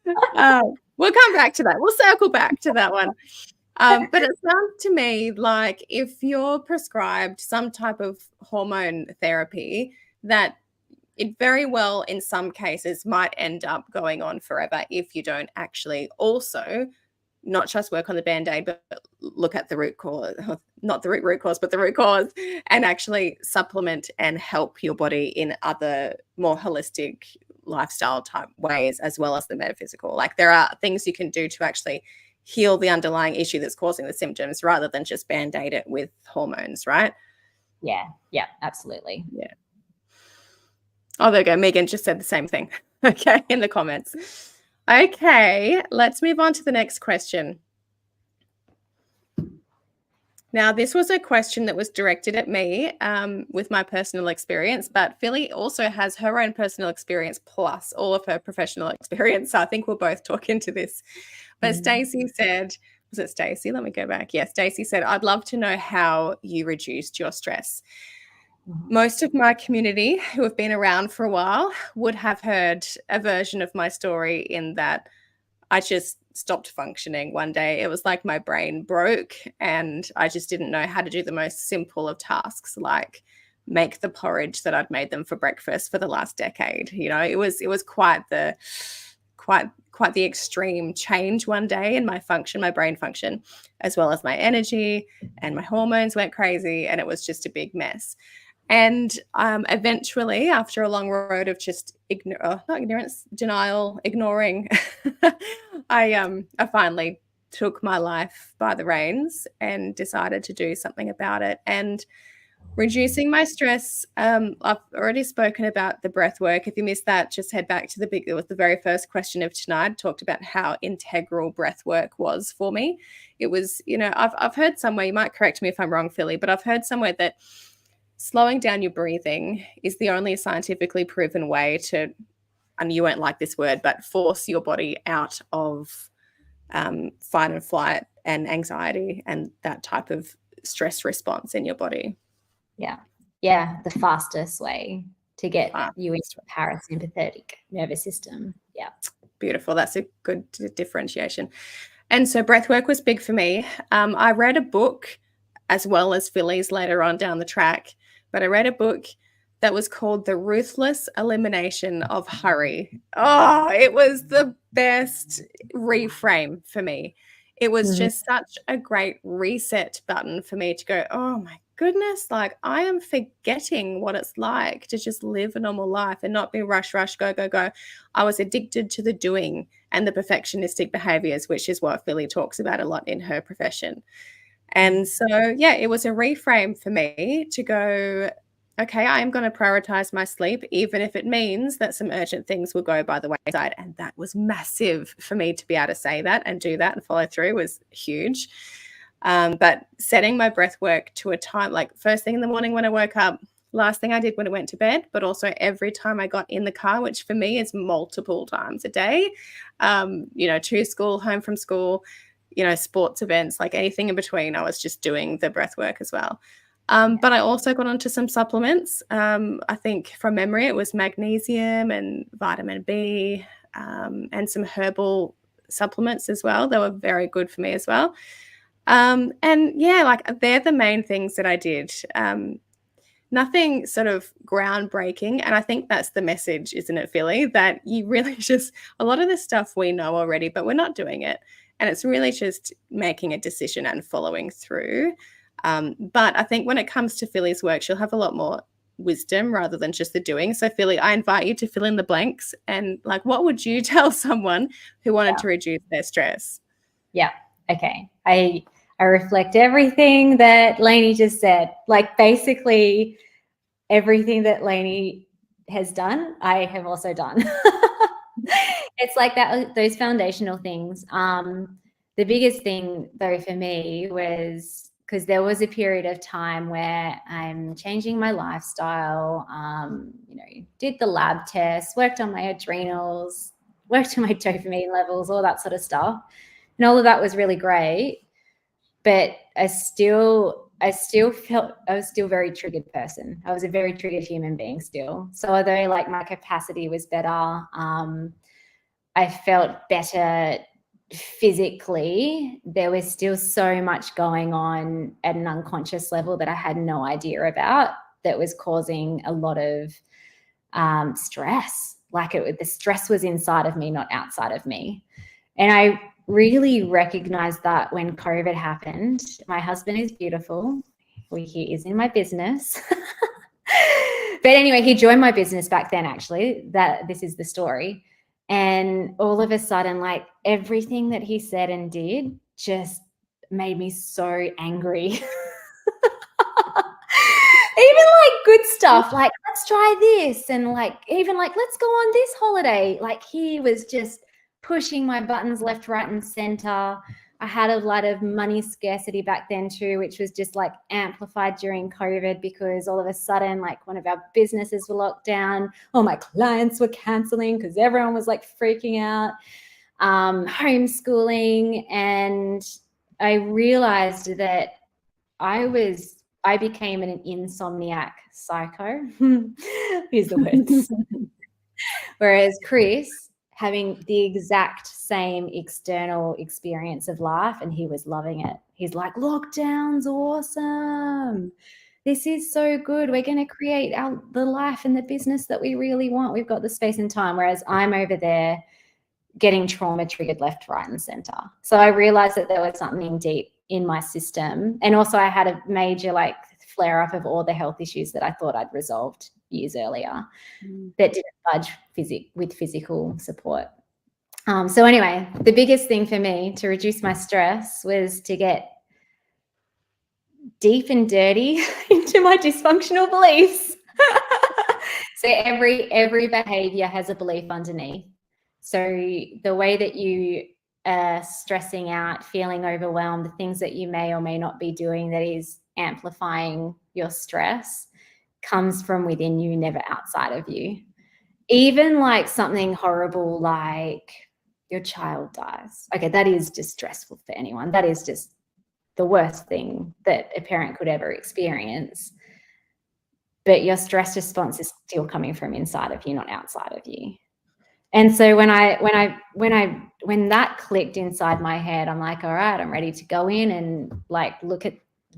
it. We'll come back to that. We'll circle back to that one. But it sounds to me like if you're prescribed some type of hormone therapy, that it very well in some cases might end up going on forever if you don't actually also not just work on the Band-Aid, but look at the root cause, not the root cause, but the root cause, and actually supplement and help your body in other more holistic lifestyle type ways, as well as the metaphysical. Like, there are things you can do to actually heal the underlying issue that's causing the symptoms rather than just Band-Aid it with hormones, right? Yeah, absolutely. Yeah. Oh, there we go. Megan just said the same thing. Okay, in the comments. Okay, let's move on to the next question. Now, this was a question that was directed at me with my personal experience, but Philly also has her own personal experience plus all of her professional experience. So I think we'll both talk into this. But Stacey said, was it Stacey? Let me go back. Yes, Stacey said, I'd love to know how you reduced your stress. Most of my community who have been around for a while would have heard a version of my story in that I just stopped functioning one day. It was like my brain broke and I just didn't know how to do the most simple of tasks, like make the porridge that I'd made them for breakfast for the last decade. You know, it was quite the extreme change one day in my function, my brain function, as well as my energy, and my hormones went crazy, and it was just a big mess. And eventually, after a long road of just ignoring, I finally took my life by the reins and decided to do something about it. And reducing my stress, I've already spoken about the breath work. If you missed that, just head back to it was the very first question of tonight. I talked about how integral breath work was for me. It was, you know, I've heard somewhere, you might correct me if I'm wrong, Philly, but I've heard somewhere that slowing down your breathing is the only scientifically proven way to, and you won't like this word, but force your body out of fight and flight and anxiety and that type of stress response in your body. Yeah, the fastest way to get you into a parasympathetic nervous system. Yeah. Beautiful. That's a good differentiation. And so breath work was big for me. I read a book as well as Philly's later on down the track, but I read a book that was called The Ruthless Elimination of Hurry. Oh, it was the best reframe for me. It was just such a great reset button for me to go, oh my goodness, like I am forgetting what it's like to just live a normal life and not be rush, go, go, go. I was addicted to the doing and the perfectionistic behaviors, which is what Philly talks about a lot in her profession. And so, yeah, it was a reframe for me to go, okay, I am going to prioritize my sleep, even if it means that some urgent things will go by the wayside. And that was massive for me to be able to say that and do that and follow through was huge. But setting my breath work to a time, like first thing in the morning when I woke up, last thing I did when I went to bed, but also every time I got in the car, which for me is multiple times a day, to school, home from school, sports events, like anything in between, I was just doing the breath work as well. But I also got onto some supplements. I think from memory, it was magnesium and vitamin B and some herbal supplements as well. They were very good for me as well. And yeah, like they're the main things that I did. Nothing sort of groundbreaking. And I think that's the message, isn't it, Philly? That you really just, a lot of this stuff we know already, but we're not doing it. And it's really just making a decision and following through. But I think when it comes to Philly's work, she'll have a lot more wisdom rather than just the doing. So Philly, I invite you to fill in the blanks. And like, what would you tell someone who wanted to reduce their stress? Yeah. Okay. I reflect everything that Laini just said. Like basically everything that Laini has done, I have also done. It's like that, those foundational things. The biggest thing though for me was, because there was a period of time where I'm changing my lifestyle, did the lab tests, worked on my adrenals, worked on my dopamine levels, all that sort of stuff. And all of that was really great. But I still felt I was still a very triggered person. I was a very triggered human being still. So although like my capacity was better, I felt better physically, there was still so much going on at an unconscious level that I had no idea about that was causing a lot of stress. Like the stress was inside of me, not outside of me. And I really recognized that when COVID happened. My husband is beautiful. He is in my business. But anyway, he joined my business back then, actually. This is the story. And all of a sudden, like everything that he said and did just made me so angry. Even like good stuff, like let's try this, and like even like let's go on this holiday. Like he was just pushing my buttons left, right, and center. I had a lot of money scarcity back then too, which was just like amplified during COVID because all of a sudden, like one of our businesses were locked down. All my clients were canceling because everyone was like freaking out, homeschooling. And I realized that I became an insomniac psycho. Here's the words. Whereas Chris having the exact same external experience of life, and he was loving it. He's like, lockdown's awesome. This is so good. We're going to create the life and the business that we really want. We've got the space and time. Whereas I'm over there getting trauma triggered left, right, and center. So I realized that there was something deep in my system. And also I had a major like flare up of all the health issues that I thought I'd resolved years earlier that didn't budge with physical support. So anyway, the biggest thing for me to reduce my stress was to get deep and dirty into my dysfunctional beliefs. So every behavior has a belief underneath. So the way that you are stressing out, feeling overwhelmed, the things that you may or may not be doing that is amplifying your stress comes from within you, never outside of you. Even like something horrible like your child dies. Okay, that is just stressful for anyone. That is just the worst thing that a parent could ever experience. But your stress response is still coming from inside of you, not outside of you. And so when that clicked inside my head, I'm like, all right, I'm ready to go in and like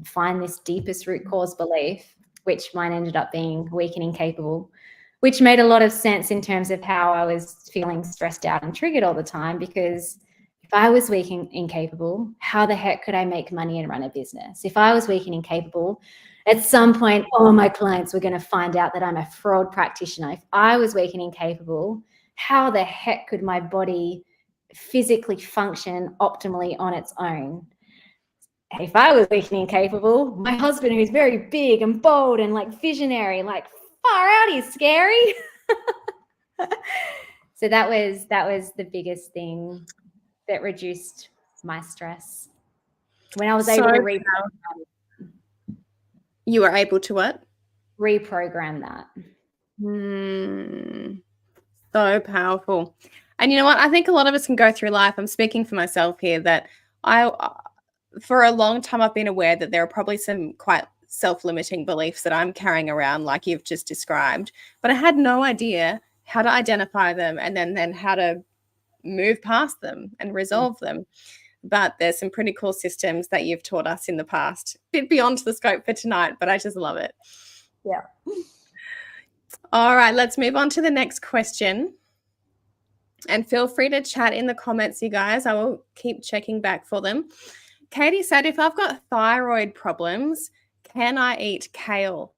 find this deepest root cause belief, which mine ended up being weak and incapable, which made a lot of sense in terms of how I was feeling stressed out and triggered all the time. Because if I was weak and incapable, how the heck could I make money and run a business? If I was weak and incapable, at some point, all my clients were going to find out that I'm a fraud practitioner. If I was weak and incapable, how the heck could my body physically function optimally on its own? If I was weak and incapable, my husband, who's very big and bold and like visionary, like far out, he's scary. So that was the biggest thing that reduced my stress. When I was able to you were able to what? Reprogram that. So powerful. And you know what? I think a lot of us can go through life. I'm speaking for myself here that for a long time, I've been aware that there are probably some quite self-limiting beliefs that I'm carrying around, like you've just described, but I had no idea how to identify them and then how to move past them and resolve them. But there's some pretty cool systems that you've taught us in the past, a bit beyond the scope for tonight, but I just love it. Yeah. All right, let's move on to the next question. And feel free to chat in the comments, you guys. I will keep checking back for them. Katie said, if I've got thyroid problems, can I eat kale?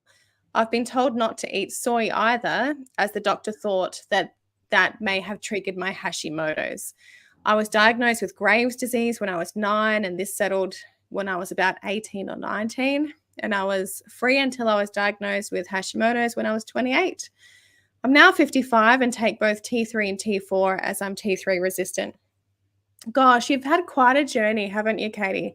I've been told not to eat soy either, as the doctor thought that may have triggered my Hashimoto's. I was diagnosed with Graves' disease when I was 9, and this settled when I was about 18 or 19. And I was free until I was diagnosed with Hashimoto's when I was 28. I'm now 55 and take both T3 and T4 as I'm T3 resistant. Gosh, you've had quite a journey, haven't you, Katie?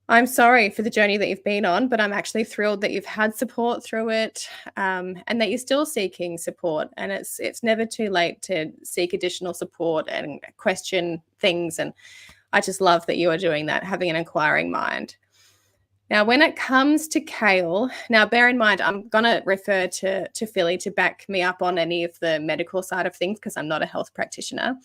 I'm sorry for the journey that you've been on, but I'm actually thrilled that you've had support through it, and that you're still seeking support. And it's never too late to seek additional support and question things. And I just love that you are doing that, having an inquiring mind. Now, when it comes to kale, now bear in mind, I'm going to refer to Philly to back me up on any of the medical side of things because I'm not a health practitioner.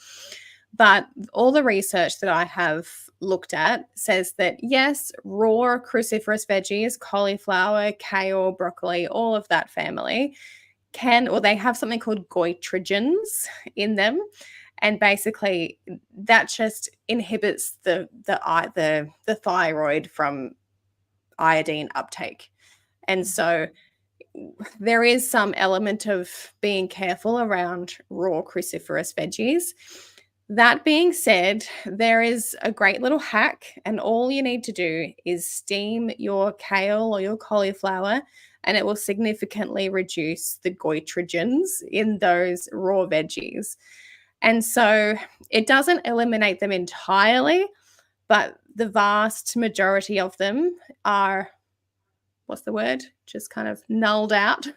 But all the research that I have looked at says that, yes, raw cruciferous veggies, cauliflower, kale, broccoli, all of that family they have something called goitrogens in them. And basically that just inhibits the thyroid from iodine uptake. And so there is some element of being careful around raw cruciferous veggies. That being said, there is a great little hack, and all you need to do is steam your kale or your cauliflower, and it will significantly reduce the goitrogens in those raw veggies. And so it doesn't eliminate them entirely, but the vast majority of them are, just kind of nulled out.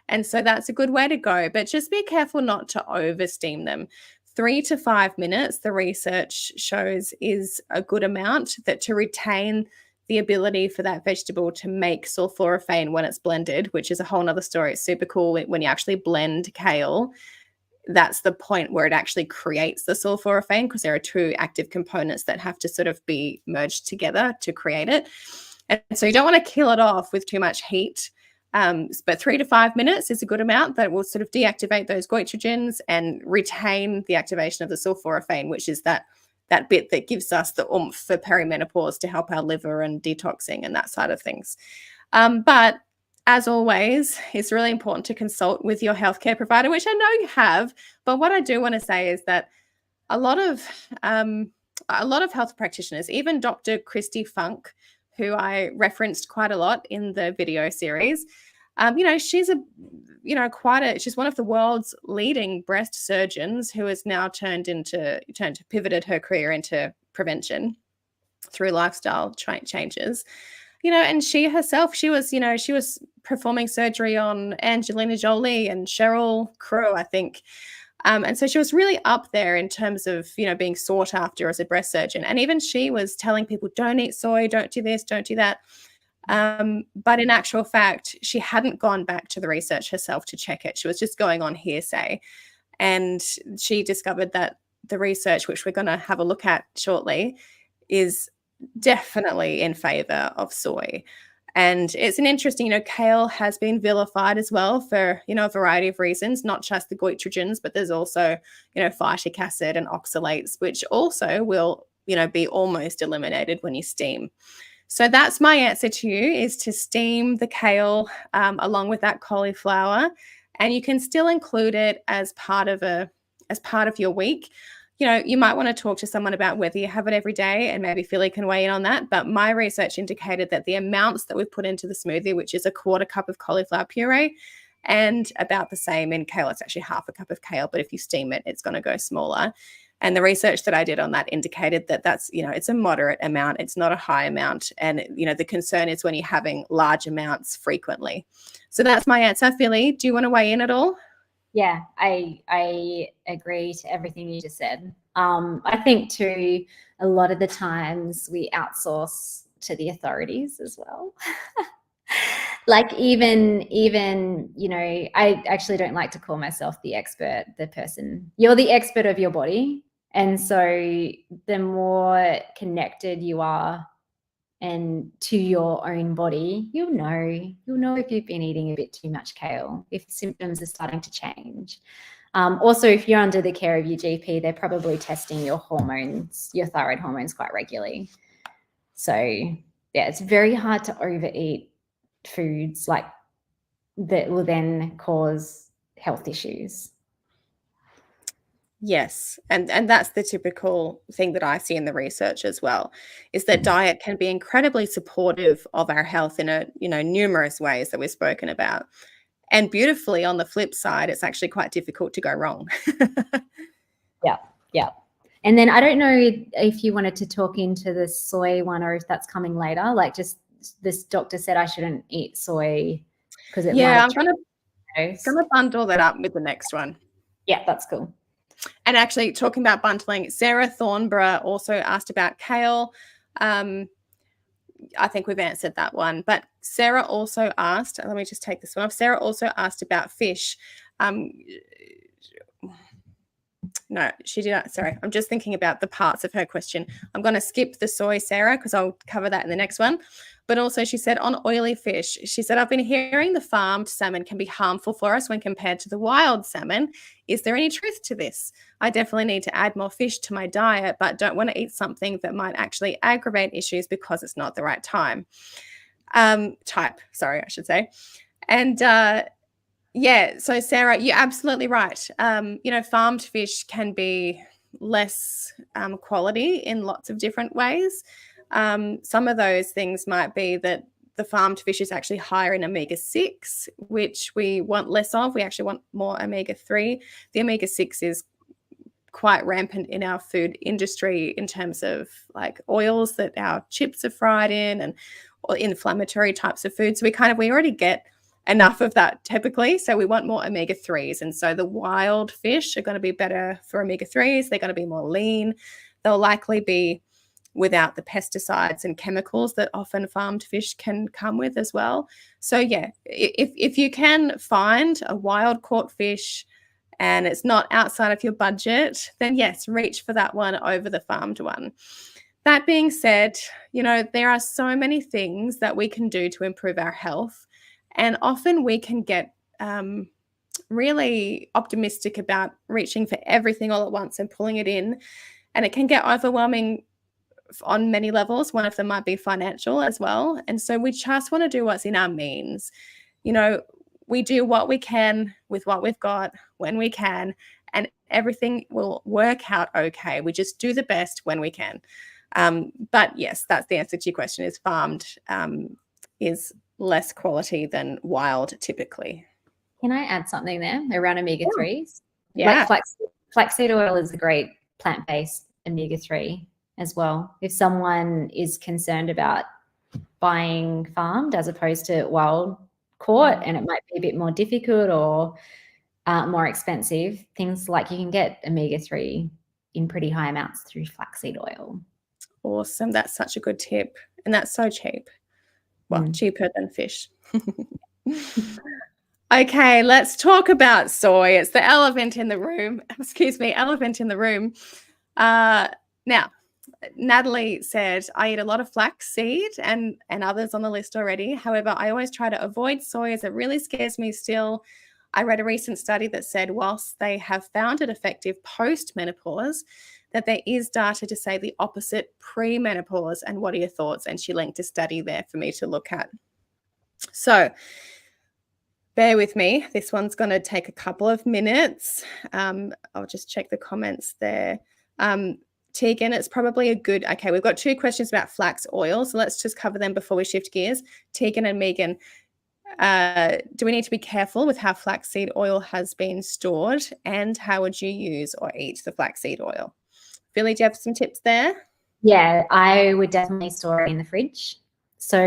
And so that's a good way to go, but just be careful not to over steam them. 3 to 5 minutes, the research shows, is a good amount to retain the ability for that vegetable to make sulforaphane when it's blended, which is a whole nother story. It's super cool when you actually blend kale. that's the point where it actually creates the sulforaphane, because there are two active components that have to sort of be merged together to create it. And so you don't want to kill it off with too much heat. But 3 to 5 minutes is a good amount that will sort of deactivate those goitrogens and retain the activation of the sulforaphane, which is that bit that gives us the oomph for perimenopause to help our liver and detoxing and that side of things. But as always, it's really important to consult with your healthcare provider, which I know you have. But what I do want to say is that a lot of health practitioners, even Dr. Christy Funk, who I referenced quite a lot in the video series, she's she's one of the world's leading breast surgeons who has now pivoted her career into prevention through lifestyle changes. And she herself, she was performing surgery on Angelina Jolie and Sheryl Crow, I think. And so she was really up there in terms of, being sought after as a breast surgeon. And even she was telling people, don't eat soy, don't do this, don't do that. But in actual fact, she hadn't gone back to the research herself to check it. She was just going on hearsay. And she discovered that the research, which we're going to have a look at shortly, is definitely in favor of soy. And it's an interesting, kale has been vilified as well for, a variety of reasons, not just the goitrogens, but there's also, phytic acid and oxalates, which also will, be almost eliminated when you steam. So that's my answer to you, is to steam the kale along with that cauliflower, and you can still include it as part of your week. You might want to talk to someone about whether you have it every day, and maybe Philly can weigh in on that. But my research indicated that the amounts that we put into the smoothie, which is a 1/4 cup of cauliflower puree and about the same in kale, it's actually 1/2 cup of kale, but if you steam it, it's going to go smaller. And the research that I did on that indicated that that's, it's a moderate amount. It's not a high amount. And, the concern is when you're having large amounts frequently. So that's my answer. Philly, do you want to weigh in at all? Yeah, I agree to everything you just said. I think too, a lot of the times we outsource to the authorities as well. Like even, I actually don't like to call myself the expert, the person. You're the expert of your body. And so the more connected you are and to your own body, you'll know if you've been eating a bit too much kale, if symptoms are starting to change. Also, if you're under the care of your GP, they're probably testing your hormones, your thyroid hormones, quite regularly. So yeah, it's very hard to overeat foods like that will then cause health issues. Yes. And that's the typical thing that I see in the research as well, is that diet can be incredibly supportive of our health in numerous ways that we've spoken about. And beautifully, on the flip side, it's actually quite difficult to go wrong. Yeah. And then I don't know if you wanted to talk into the soy one or if that's coming later. Like, just this doctor said I shouldn't eat soy because it I'm going to bundle that up with the next one. Yeah, that's cool. And actually, talking about bundling, Sarah Thornborough also asked about kale. I think we've answered that one. But Sarah also asked, let me just take this one off. Sarah also asked about fish. No, she did not. Sorry, I'm just thinking about the parts of her question. I'm going to skip the soy, Sarah, because I'll cover that in the next one. But also she said on oily fish, she said, I've been hearing the farmed salmon can be harmful for us when compared to the wild salmon. Is there any truth to this? I definitely need to add more fish to my diet, but don't want to eat something that might actually aggravate issues because it's not the right type, I should say. And so Sarah, you're absolutely right. Farmed fish can be less quality in lots of different ways. Some of those things might be that the farmed fish is actually higher in omega-6, which we want less of. We actually want more omega-3. The omega-6 is quite rampant in our food industry in terms of like oils that our chips are fried in and or inflammatory types of foods. So we already get enough of that typically. So we want more omega-3s. And so the wild fish are going to be better for omega-3s. They're going to be more lean. They'll likely be without the pesticides and chemicals that often farmed fish can come with as well. So yeah, if you can find a wild caught fish and it's not outside of your budget, then yes, reach for that one over the farmed one. That being said, there are so many things that we can do to improve our health, and often we can get really optimistic about reaching for everything all at once and pulling it in, and it can get overwhelming on many levels. One of them might be financial as well, and so we just want to do what's in our means. We do what we can with what we've got when we can, and everything will work out okay. We just do the best when we can. But yes, that's the answer to your question, is farmed is less quality than wild typically. Can I add something there around omega-3s? Yeah. Like flaxseed oil is a great plant-based omega-3 as well. If someone is concerned about buying farmed as opposed to wild caught, and it might be a bit more difficult or more expensive, things like you can get omega-3 in pretty high amounts through flaxseed oil. Awesome. That's such a good tip. And that's so cheap. Well, cheaper than fish. Okay, let's talk about soy. It's the elephant in the room. Excuse me, elephant in the room. Now, Natalie said, I eat a lot of flax seed and others on the list already. However, I always try to avoid soy as it really scares me still. I read a recent study that said whilst they have found it effective post-menopause, that there is data to say the opposite pre-menopause. And what are your thoughts? And she linked a study there for me to look at. So bear with me. This one's going to take a couple of minutes. I'll just check the comments there. Tegan, it's probably a good, okay, we've got 2 questions about flax oil, so let's just cover them before we shift gears. Tegan and Megan, do we need to be careful with how flaxseed oil has been stored, and how would you use or eat the flaxseed oil? Billy, do you have some tips there? Yeah, I would definitely store it in the fridge. So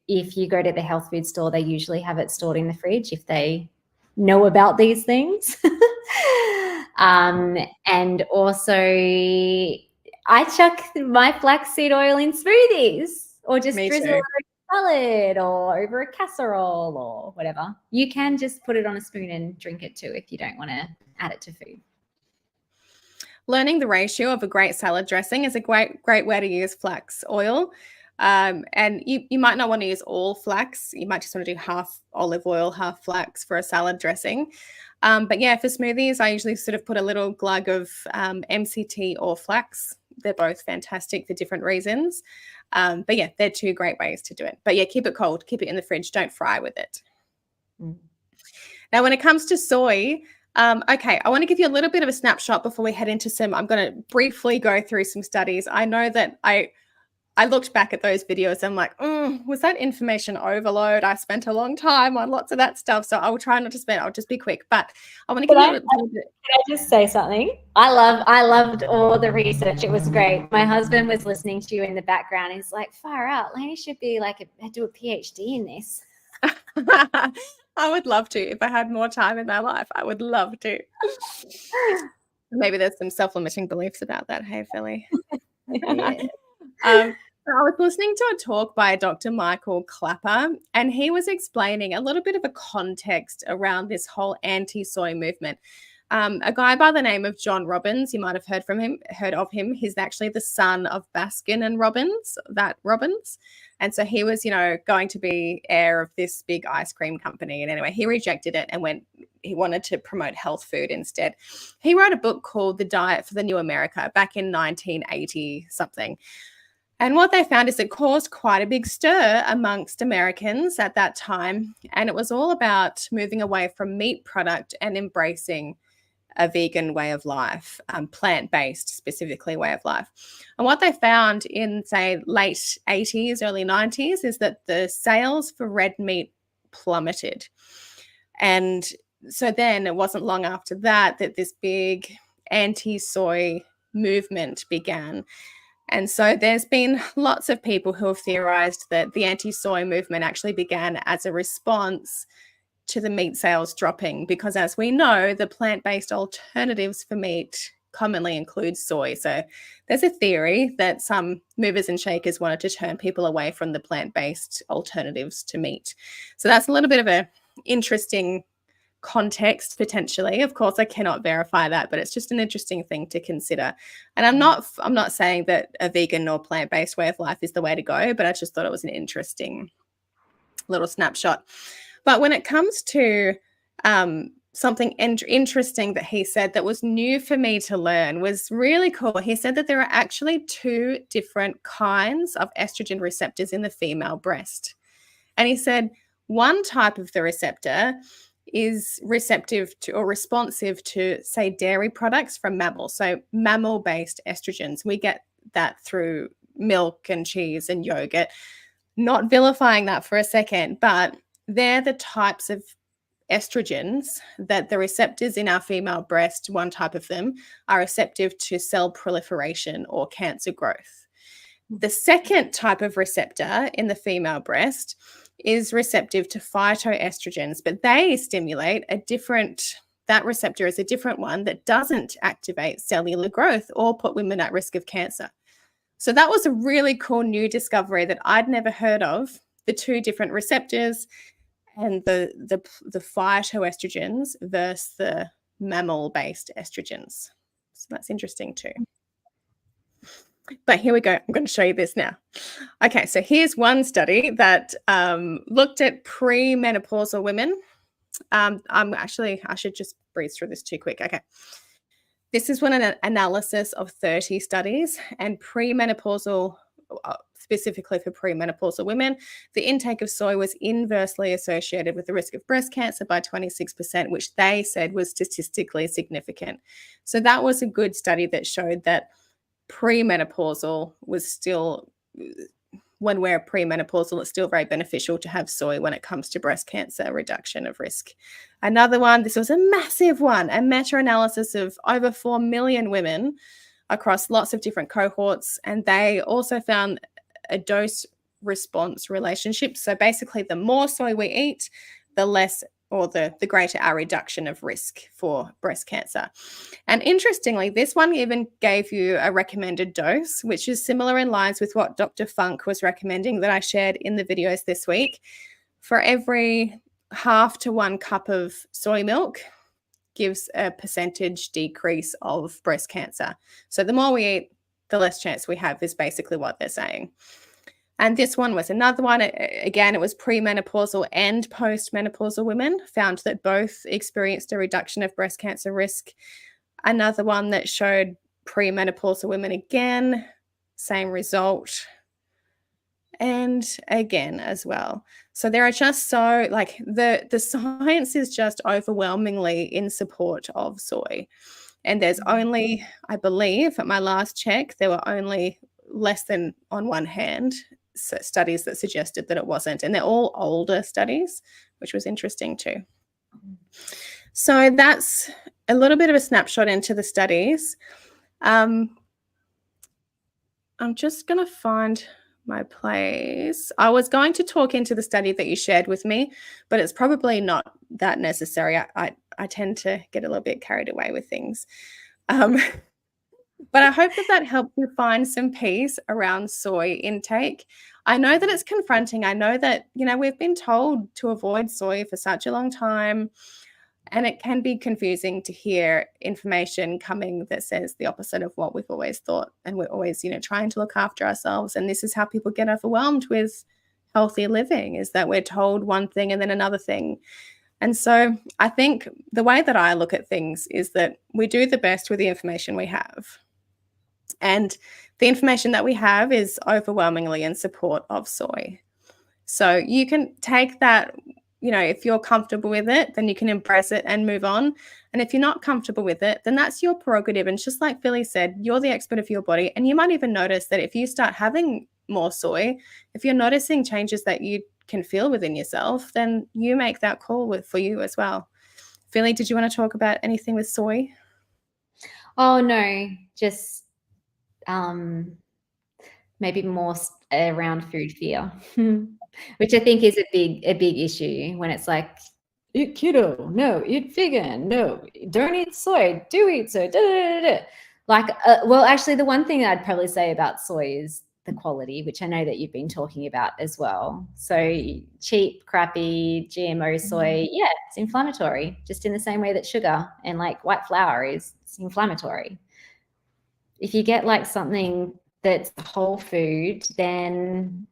if you go to the health food store, they usually have it stored in the fridge if they know about these things. And also I chuck my flaxseed oil in smoothies, or just drizzle it over a salad or over a casserole or whatever. You can just put it on a spoon and drink it too if you don't want to add it to food. Learning the ratio of a great salad dressing is a great way to use flax oil. And you might not want to use all flax. You might just want to do half olive oil, half flax for a salad dressing. But yeah, for smoothies, I usually sort of put a little glug of MCT or flax. They're both fantastic for different reasons. But yeah, they're 2 great ways to do it. But yeah, keep it cold, keep it in the fridge, don't fry with it. Now, when it comes to soy, okay, I want to give you a little bit of a snapshot before we head into I'm going to briefly go through some studies. I know that I looked back at those videos and I'm like, was that information overload? I spent a long time on lots of that stuff, so I will try not to spend. I'll just be quick. But I want to give you a little bit. Can I just say something? I loved all the research. It was great. My husband was listening to you in the background. He's like, far out. Laini should be do a PhD in this. I would love to. If I had more time in my life, I would love to. Maybe there's some self-limiting beliefs about that. Hey, Philly. Yeah. I was listening to a talk by Dr. Michael Clapper, and he was explaining a little bit of a context around this whole anti-soy movement. A guy by the name of John Robbins, you might have heard of him. He's actually the son of Baskin and Robbins. And so he was, going to be heir of this big ice cream company. And anyway, he rejected it and he wanted to promote health food instead. He wrote a book called The Diet for the New America back in 1980 something. And what they found is it caused quite a big stir amongst Americans at that time. And it was all about moving away from meat product and embracing a vegan way of life, plant-based specifically way of life. And what they found in, say, late 80s, early 90s is that the sales for red meat plummeted. And so then it wasn't long after that this big anti-soy movement began. And so there's been lots of people who have theorized that the anti-soy movement actually began as a response to the meat sales dropping, because as we know, the plant-based alternatives for meat commonly include soy. So there's a theory that some movers and shakers wanted to turn people away from the plant-based alternatives to meat. So that's a little bit of an interesting context potentially. Of course, I cannot verify that, but it's just an interesting thing to consider. And I'm not saying that a vegan or plant-based way of life is the way to go, but I just thought it was an interesting little snapshot. But when it comes to something interesting that he said that was new for me to learn was really cool. He said that there are actually 2 different kinds of estrogen receptors in the female breast. And he said one type of the receptor is receptive to or responsive to, say, dairy products from mammals. So mammal-based estrogens, we get that through milk and cheese and yogurt. Not vilifying that for a second, but they're the types of estrogens that the receptors in our female breast, one type of them, are receptive to cell proliferation or cancer growth. The second type of receptor in the female breast is receptive to phytoestrogens, but they stimulate that receptor is a different one that doesn't activate cellular growth or put women at risk of cancer. So that was a really cool new discovery that I'd never heard of, the 2 different receptors and the phytoestrogens versus the mammal-based estrogens. So that's interesting too. But here we go. I'm going to show you this now. Okay, so here's one study that looked at pre-menopausal women. I should just breeze through this too quick. Okay. This is an analysis of 30 studies and pre-menopausal, specifically for pre-menopausal women, the intake of soy was inversely associated with the risk of breast cancer by 26%, which they said was statistically significant. So that was a good study that showed that pre-menopausal was still, when we're premenopausal, it's still very beneficial to have soy when it comes to breast cancer reduction of risk. Another one, this was a massive one, a meta-analysis of over 4 million women across lots of different cohorts, and they also found a dose-response relationship. So basically, the more soy we eat, the less or the greater our reduction of risk for breast cancer. And interestingly, this one even gave you a recommended dose, which is similar in lines with what Dr. Funk was recommending that I shared in the videos this week. For every 1/2 to 1 cup of soy milk gives a percentage decrease of breast cancer. So the more we eat, the less chance we have is basically what they're saying. And this one was another one. Again, it was premenopausal and postmenopausal women found that both experienced a reduction of breast cancer risk. Another one that showed premenopausal women, again, same result. And again as well. So there are just so, like, the science is just overwhelmingly in support of soy. And there's only, I believe, at my last check, there were only less than on one hand studies that suggested that it wasn't. And they're all older studies, which was interesting too. So that's a little bit of a snapshot into the studies. I'm just going to find my place. I was going to talk into the study that you shared with me, but it's probably not that necessary. I tend to get a little bit carried away with things. But I hope that helped you find some peace around soy intake. I know that it's confronting. I know that, we've been told to avoid soy for such a long time, and it can be confusing to hear information coming that says the opposite of what we've always thought. And we're always, trying to look after ourselves. And this is how people get overwhelmed with healthy living, is that we're told one thing and then another thing. And so I think the way that I look at things is that we do the best with the information we have. And the information that we have is overwhelmingly in support of soy. So you can take that, if you're comfortable with it, then you can embrace it and move on. And if you're not comfortable with it, then that's your prerogative. And just like Philly said, you're the expert of your body. And you might even notice that if you start having more soy, if you're noticing changes that you can feel within yourself, then you make that call for you as well. Philly, did you want to talk about anything with soy? Oh, no, just maybe more around food fear, which I think is a big issue when it's like, eat keto, no, eat vegan, no, don't eat soy, do eat soy, da, da, da, da. Like, well, actually, the one thing that I'd probably say about soy is the quality, which I know that you've been talking about as well. So cheap, crappy GMO soy, yeah, it's inflammatory, just in the same way that sugar and like white flour is inflammatory. If you get like something that's whole food, then,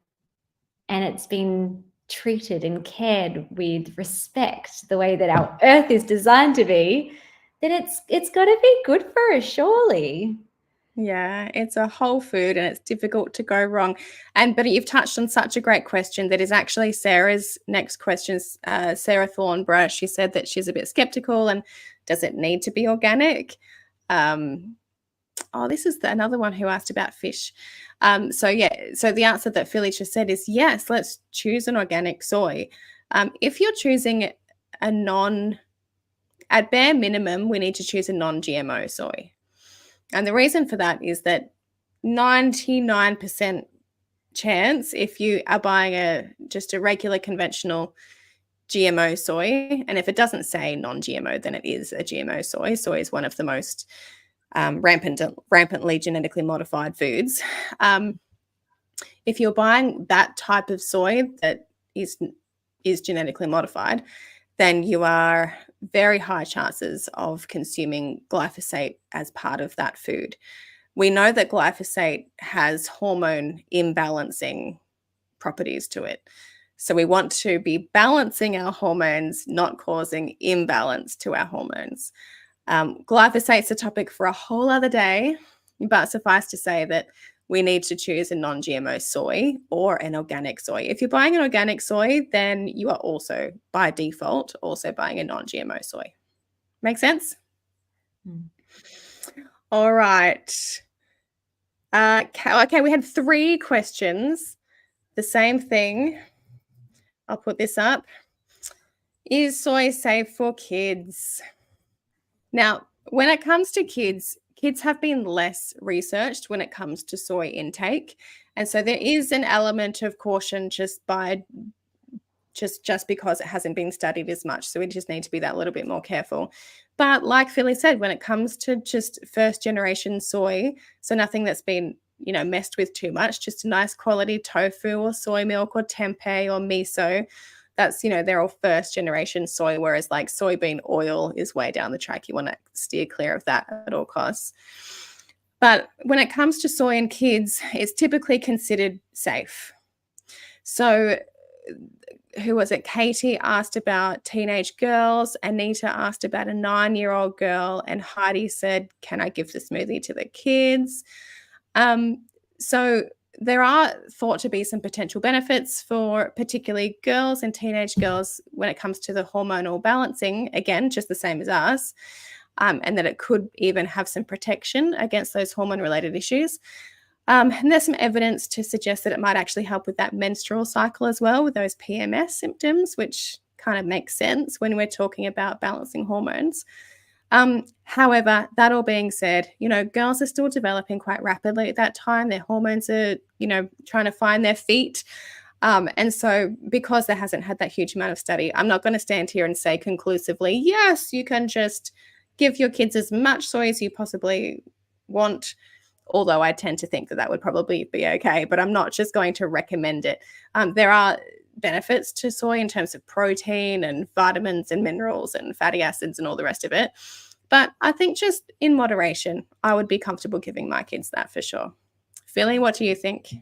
and it's been treated and cared with respect, the way that our earth is designed to be, then it's got to be good for us, surely. Yeah, it's a whole food and it's difficult to go wrong. But you've touched on such a great question that is actually Sarah's next question. Sarah Thornborough, she said that she's a bit skeptical and does it need to be organic? This is another one who asked about fish. So the answer that Philly just said is yes, let's choose an organic soy. If you're choosing at bare minimum, we need to choose a non-GMO soy. And the reason for that is that 99% chance, if you are buying just a regular conventional GMO soy, and if it doesn't say non-GMO, then it is a GMO soy. Soy is one of the most rampantly genetically modified foods. If you're buying that type of soy that is genetically modified, then you are very high chances of consuming glyphosate as part of that food. We know that glyphosate has hormone imbalancing properties to it. So we want to be balancing our hormones, not causing imbalance to our hormones. Glyphosate's a topic for a whole other day, but suffice to say that we need to choose a non-GMO soy or an organic soy. If you're buying an organic soy, then you are also, by default, also buying a non-GMO soy. Make sense? All right. Okay, we had 3 questions. The same thing. I'll put this up. Is soy safe for kids? Now, when it comes to kids have been less researched when it comes to soy intake. And so there is an element of caution just because it hasn't been studied as much. So we just need to be that little bit more careful. But like Philly said, when it comes to just first generation soy, so nothing that's been, messed with too much, just a nice quality tofu or soy milk or tempeh or miso, that's, they're all first generation soy, whereas like soybean oil is way down the track. You want to steer clear of that at all costs. But when it comes to soy in kids, it's typically considered safe. So who was it? Katie asked about teenage girls. Anita asked about a 9-year-old girl. And Heidi said, can I give the smoothie to the kids? So there are thought to be some potential benefits for particularly girls and teenage girls when it comes to the hormonal balancing, again, just the same as us, and that it could even have some protection against those hormone-related issues. And there's some evidence to suggest that it might actually help with that menstrual cycle as well, with those PMS symptoms, which kind of makes sense when we're talking about balancing hormones. However, that all being said, girls are still developing quite rapidly at that time. Their hormones are, trying to find their feet. And so because there hasn't had that huge amount of study, I'm not going to stand here and say conclusively, yes, you can just give your kids as much soy as you possibly want, although I tend to think that would probably be okay, but I'm not just going to recommend it. There are benefits to soy in terms of protein and vitamins and minerals and fatty acids and all the rest of it. But I think just in moderation, I would be comfortable giving my kids that for sure. Philly, what do you think?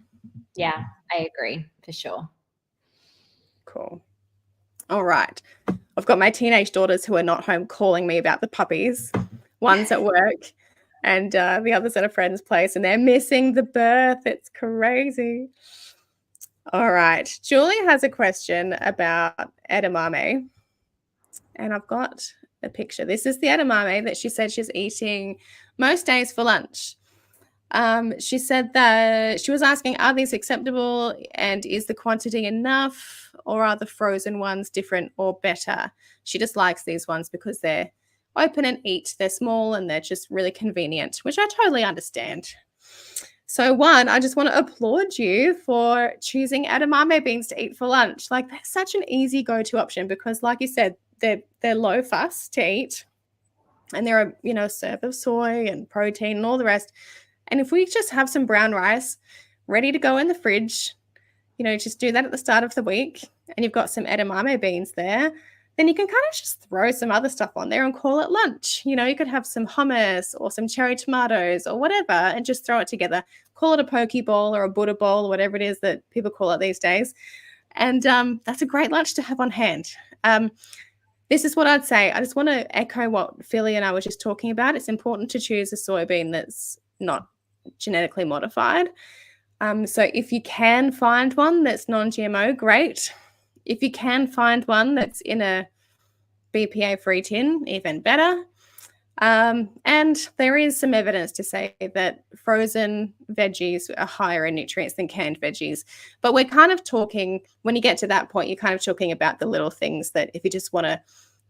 Yeah, I agree for sure. Cool. All right. I've got my teenage daughters who are not home calling me about the puppies. One's at work and the other's at a friend's place and they're missing the birth. It's crazy. All right. Julie has a question about edamame. And I've got a picture. This is the edamame that she said she's eating most days for lunch. She said that she was asking, are these acceptable and is the quantity enough or are the frozen ones different or better? She just likes these ones because they're open and eat. They're small and they're just really convenient, which I totally understand. So one, I just want to applaud you for choosing edamame beans to eat for lunch. Like that's such an easy go-to option because like you said, they're low fuss to eat and they're a serve of soy and protein and all the rest. And if we just have some brown rice ready to go in the fridge, you know, just do that at the start of the week, and you've got some edamame beans there, then you can kind of just throw some other stuff on there and call it lunch. You know, you could have some hummus or some cherry tomatoes or whatever and just throw it together. Call it a poke bowl or a Buddha bowl or whatever it is that people call it these days. And that's a great lunch to have on hand. This is what I'd say. I just want to echo what Philly and I were just talking about. It's important to choose a soybean that's not genetically modified. So if you can find one that's non-GMO, great. If you can find one that's in a BPA-free tin, even better. And there is some evidence to say that frozen veggies are higher in nutrients than canned veggies. But we're kind of talking, when you get to that point, you're kind of talking about the little things that if you just want to,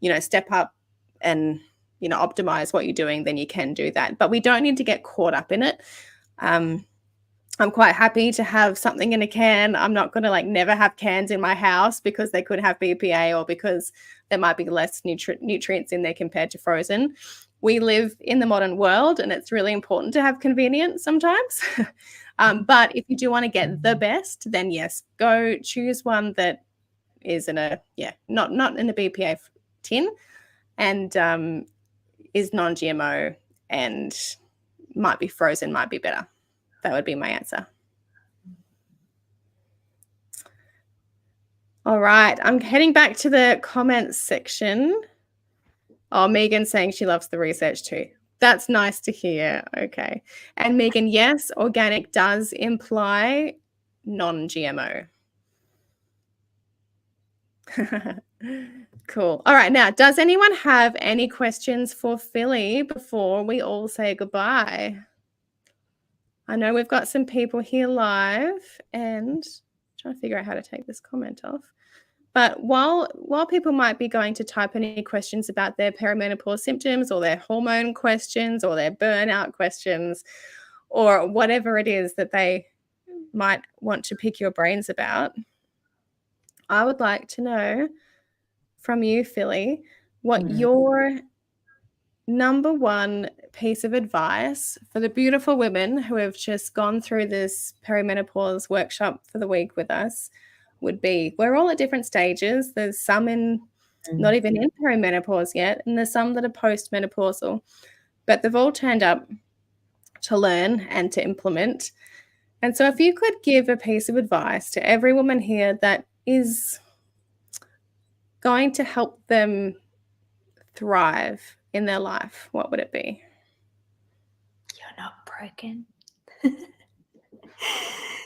you know, step up and, you know, optimize what you're doing, then you can do that. But we don't need to get caught up in it. I'm quite happy to have something in a can. I'm not going to like never have cans in my house because they could have BPA or because there might be less nutrients in there compared to frozen. We live in the modern world and it's really important to have convenience sometimes. But if you do want to get the best, then yes, go choose one that is in a, not in a BPA tin and is non-GMO and might be frozen, might be better. That would be my answer. All right, I'm heading back to the comments section. Oh, Megan's saying she loves the research too. That's nice to hear. Okay. And Megan, yes, organic does imply non-GMO. Cool. All right. Now, does anyone have any questions for Philly before we all say goodbye? I know we've got some people here live and I'm trying to figure out how to take this comment off. But while people might be going to type any questions about their perimenopause symptoms or their hormone questions or their burnout questions or whatever it is that they might want to pick your brains about, I would like to know from you, Philly, what your number one piece of advice for the beautiful women who have just gone through this perimenopause workshop for the week with us would be. We're all at different stages. There's some in not even in perimenopause yet, and there's some that are postmenopausal, but they've all turned up to learn and to implement. And so if you could give a piece of advice to every woman here that is going to help them thrive in their life, what would it be? You're not broken.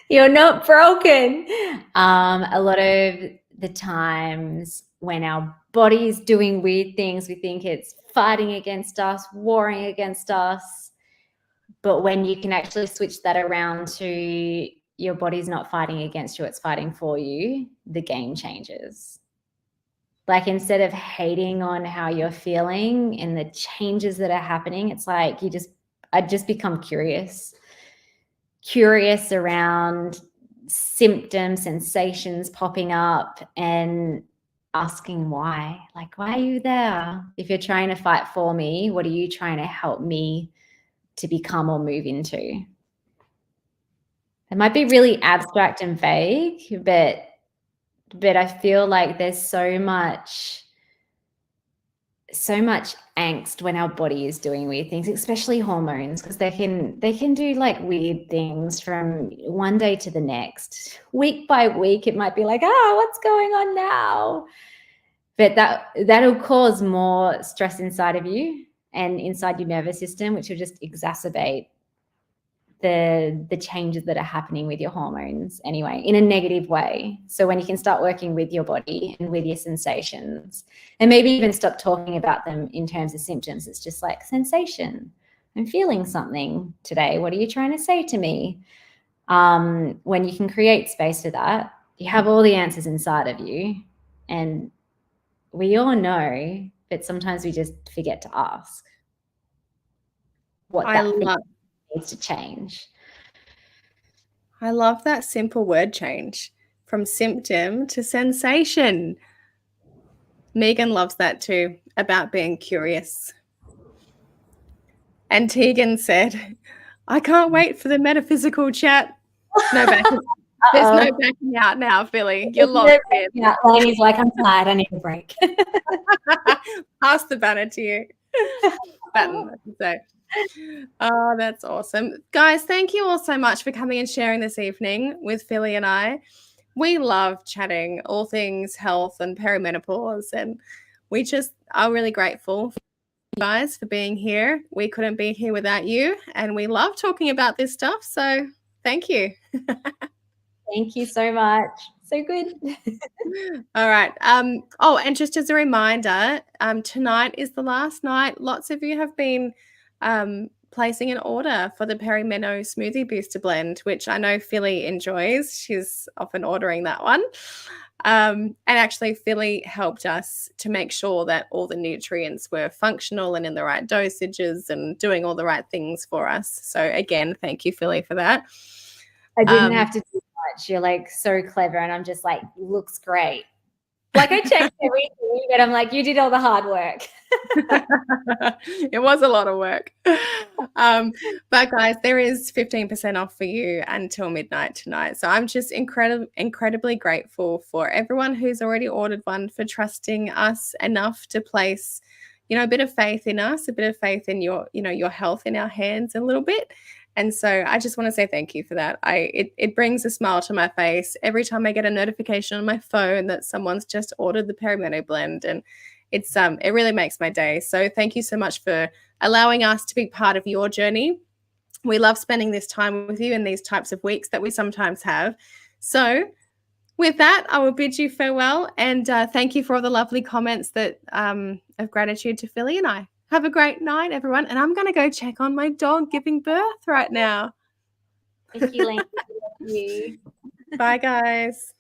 You're not broken. A lot of the times when our body is doing weird things, we think it's fighting against us, warring against us. But when you can actually switch that around to your body's not fighting against you, it's fighting for you, the game changes. Like instead of hating on how you're feeling and the changes that are happening, it's like I just become curious around symptoms, sensations popping up and asking why. Like, why are you there? If you're trying to fight for me, what are you trying to help me to become or move into? It might be really abstract and vague, but I feel like there's so much angst when our body is doing weird things, especially hormones, because they can do like weird things from one day to the next. Week by week, it might be like, what's going on now? But that'll cause more stress inside of you and inside your nervous system, which will just exacerbate the changes that are happening with your hormones anyway, in a negative way. So when you can start working with your body and with your sensations, and maybe even stop talking about them in terms of symptoms, it's just like sensation. I'm feeling something today. What are you trying to say to me? When you can create space for that, you have all the answers inside of you. And we all know, but sometimes we just forget to ask what that thing needs to change. I love that simple word change from symptom to sensation. Megan loves that too, about being curious. And Tegan said, I can't wait for the metaphysical chat. No backing. There's no backing out now, Philly. You're locked in. Yeah, Laini's like, I'm tired. I need a break. Pass the banner to you. Baton, I should say. Oh, that's awesome. Guys, thank you all so much for coming and sharing this evening with Philly and I. We love chatting all things health and perimenopause, and we just are really grateful for you guys for being here. We couldn't be here without you, and we love talking about this stuff, so thank you. Thank you so much. So good. All right. Oh, and just as a reminder, tonight is the last night. Lots of you have been placing an order for the PeriMeno Smoothie Booster Blend, which I know Philly enjoys. She's often ordering that one. And actually, Philly helped us to make sure that all the nutrients were functional and in the right dosages and doing all the right things for us. So again, thank you, Philly, for that. I didn't have to do much. You're like so clever, and I'm just like, looks great. Like I checked everything, but I'm like, you did all the hard work. It was a lot of work. But guys, there is 15% off for you until midnight tonight. So I'm just incredibly grateful for everyone who's already ordered one, for trusting us enough to place, a bit of faith in us, a bit of faith in your health in our hands a little bit. And so I just want to say thank you for that. It brings a smile to my face every time I get a notification on my phone that someone's just ordered the PeriMeno blend, and it really makes my day. So thank you so much for allowing us to be part of your journey. We love spending this time with you in these types of weeks that we sometimes have. So with that, I will bid you farewell, and thank you for all the lovely comments that of gratitude to Philly and I. Have a great night, everyone. And I'm going to go check on my dog giving birth right now. Thank you, Laini. Bye, guys.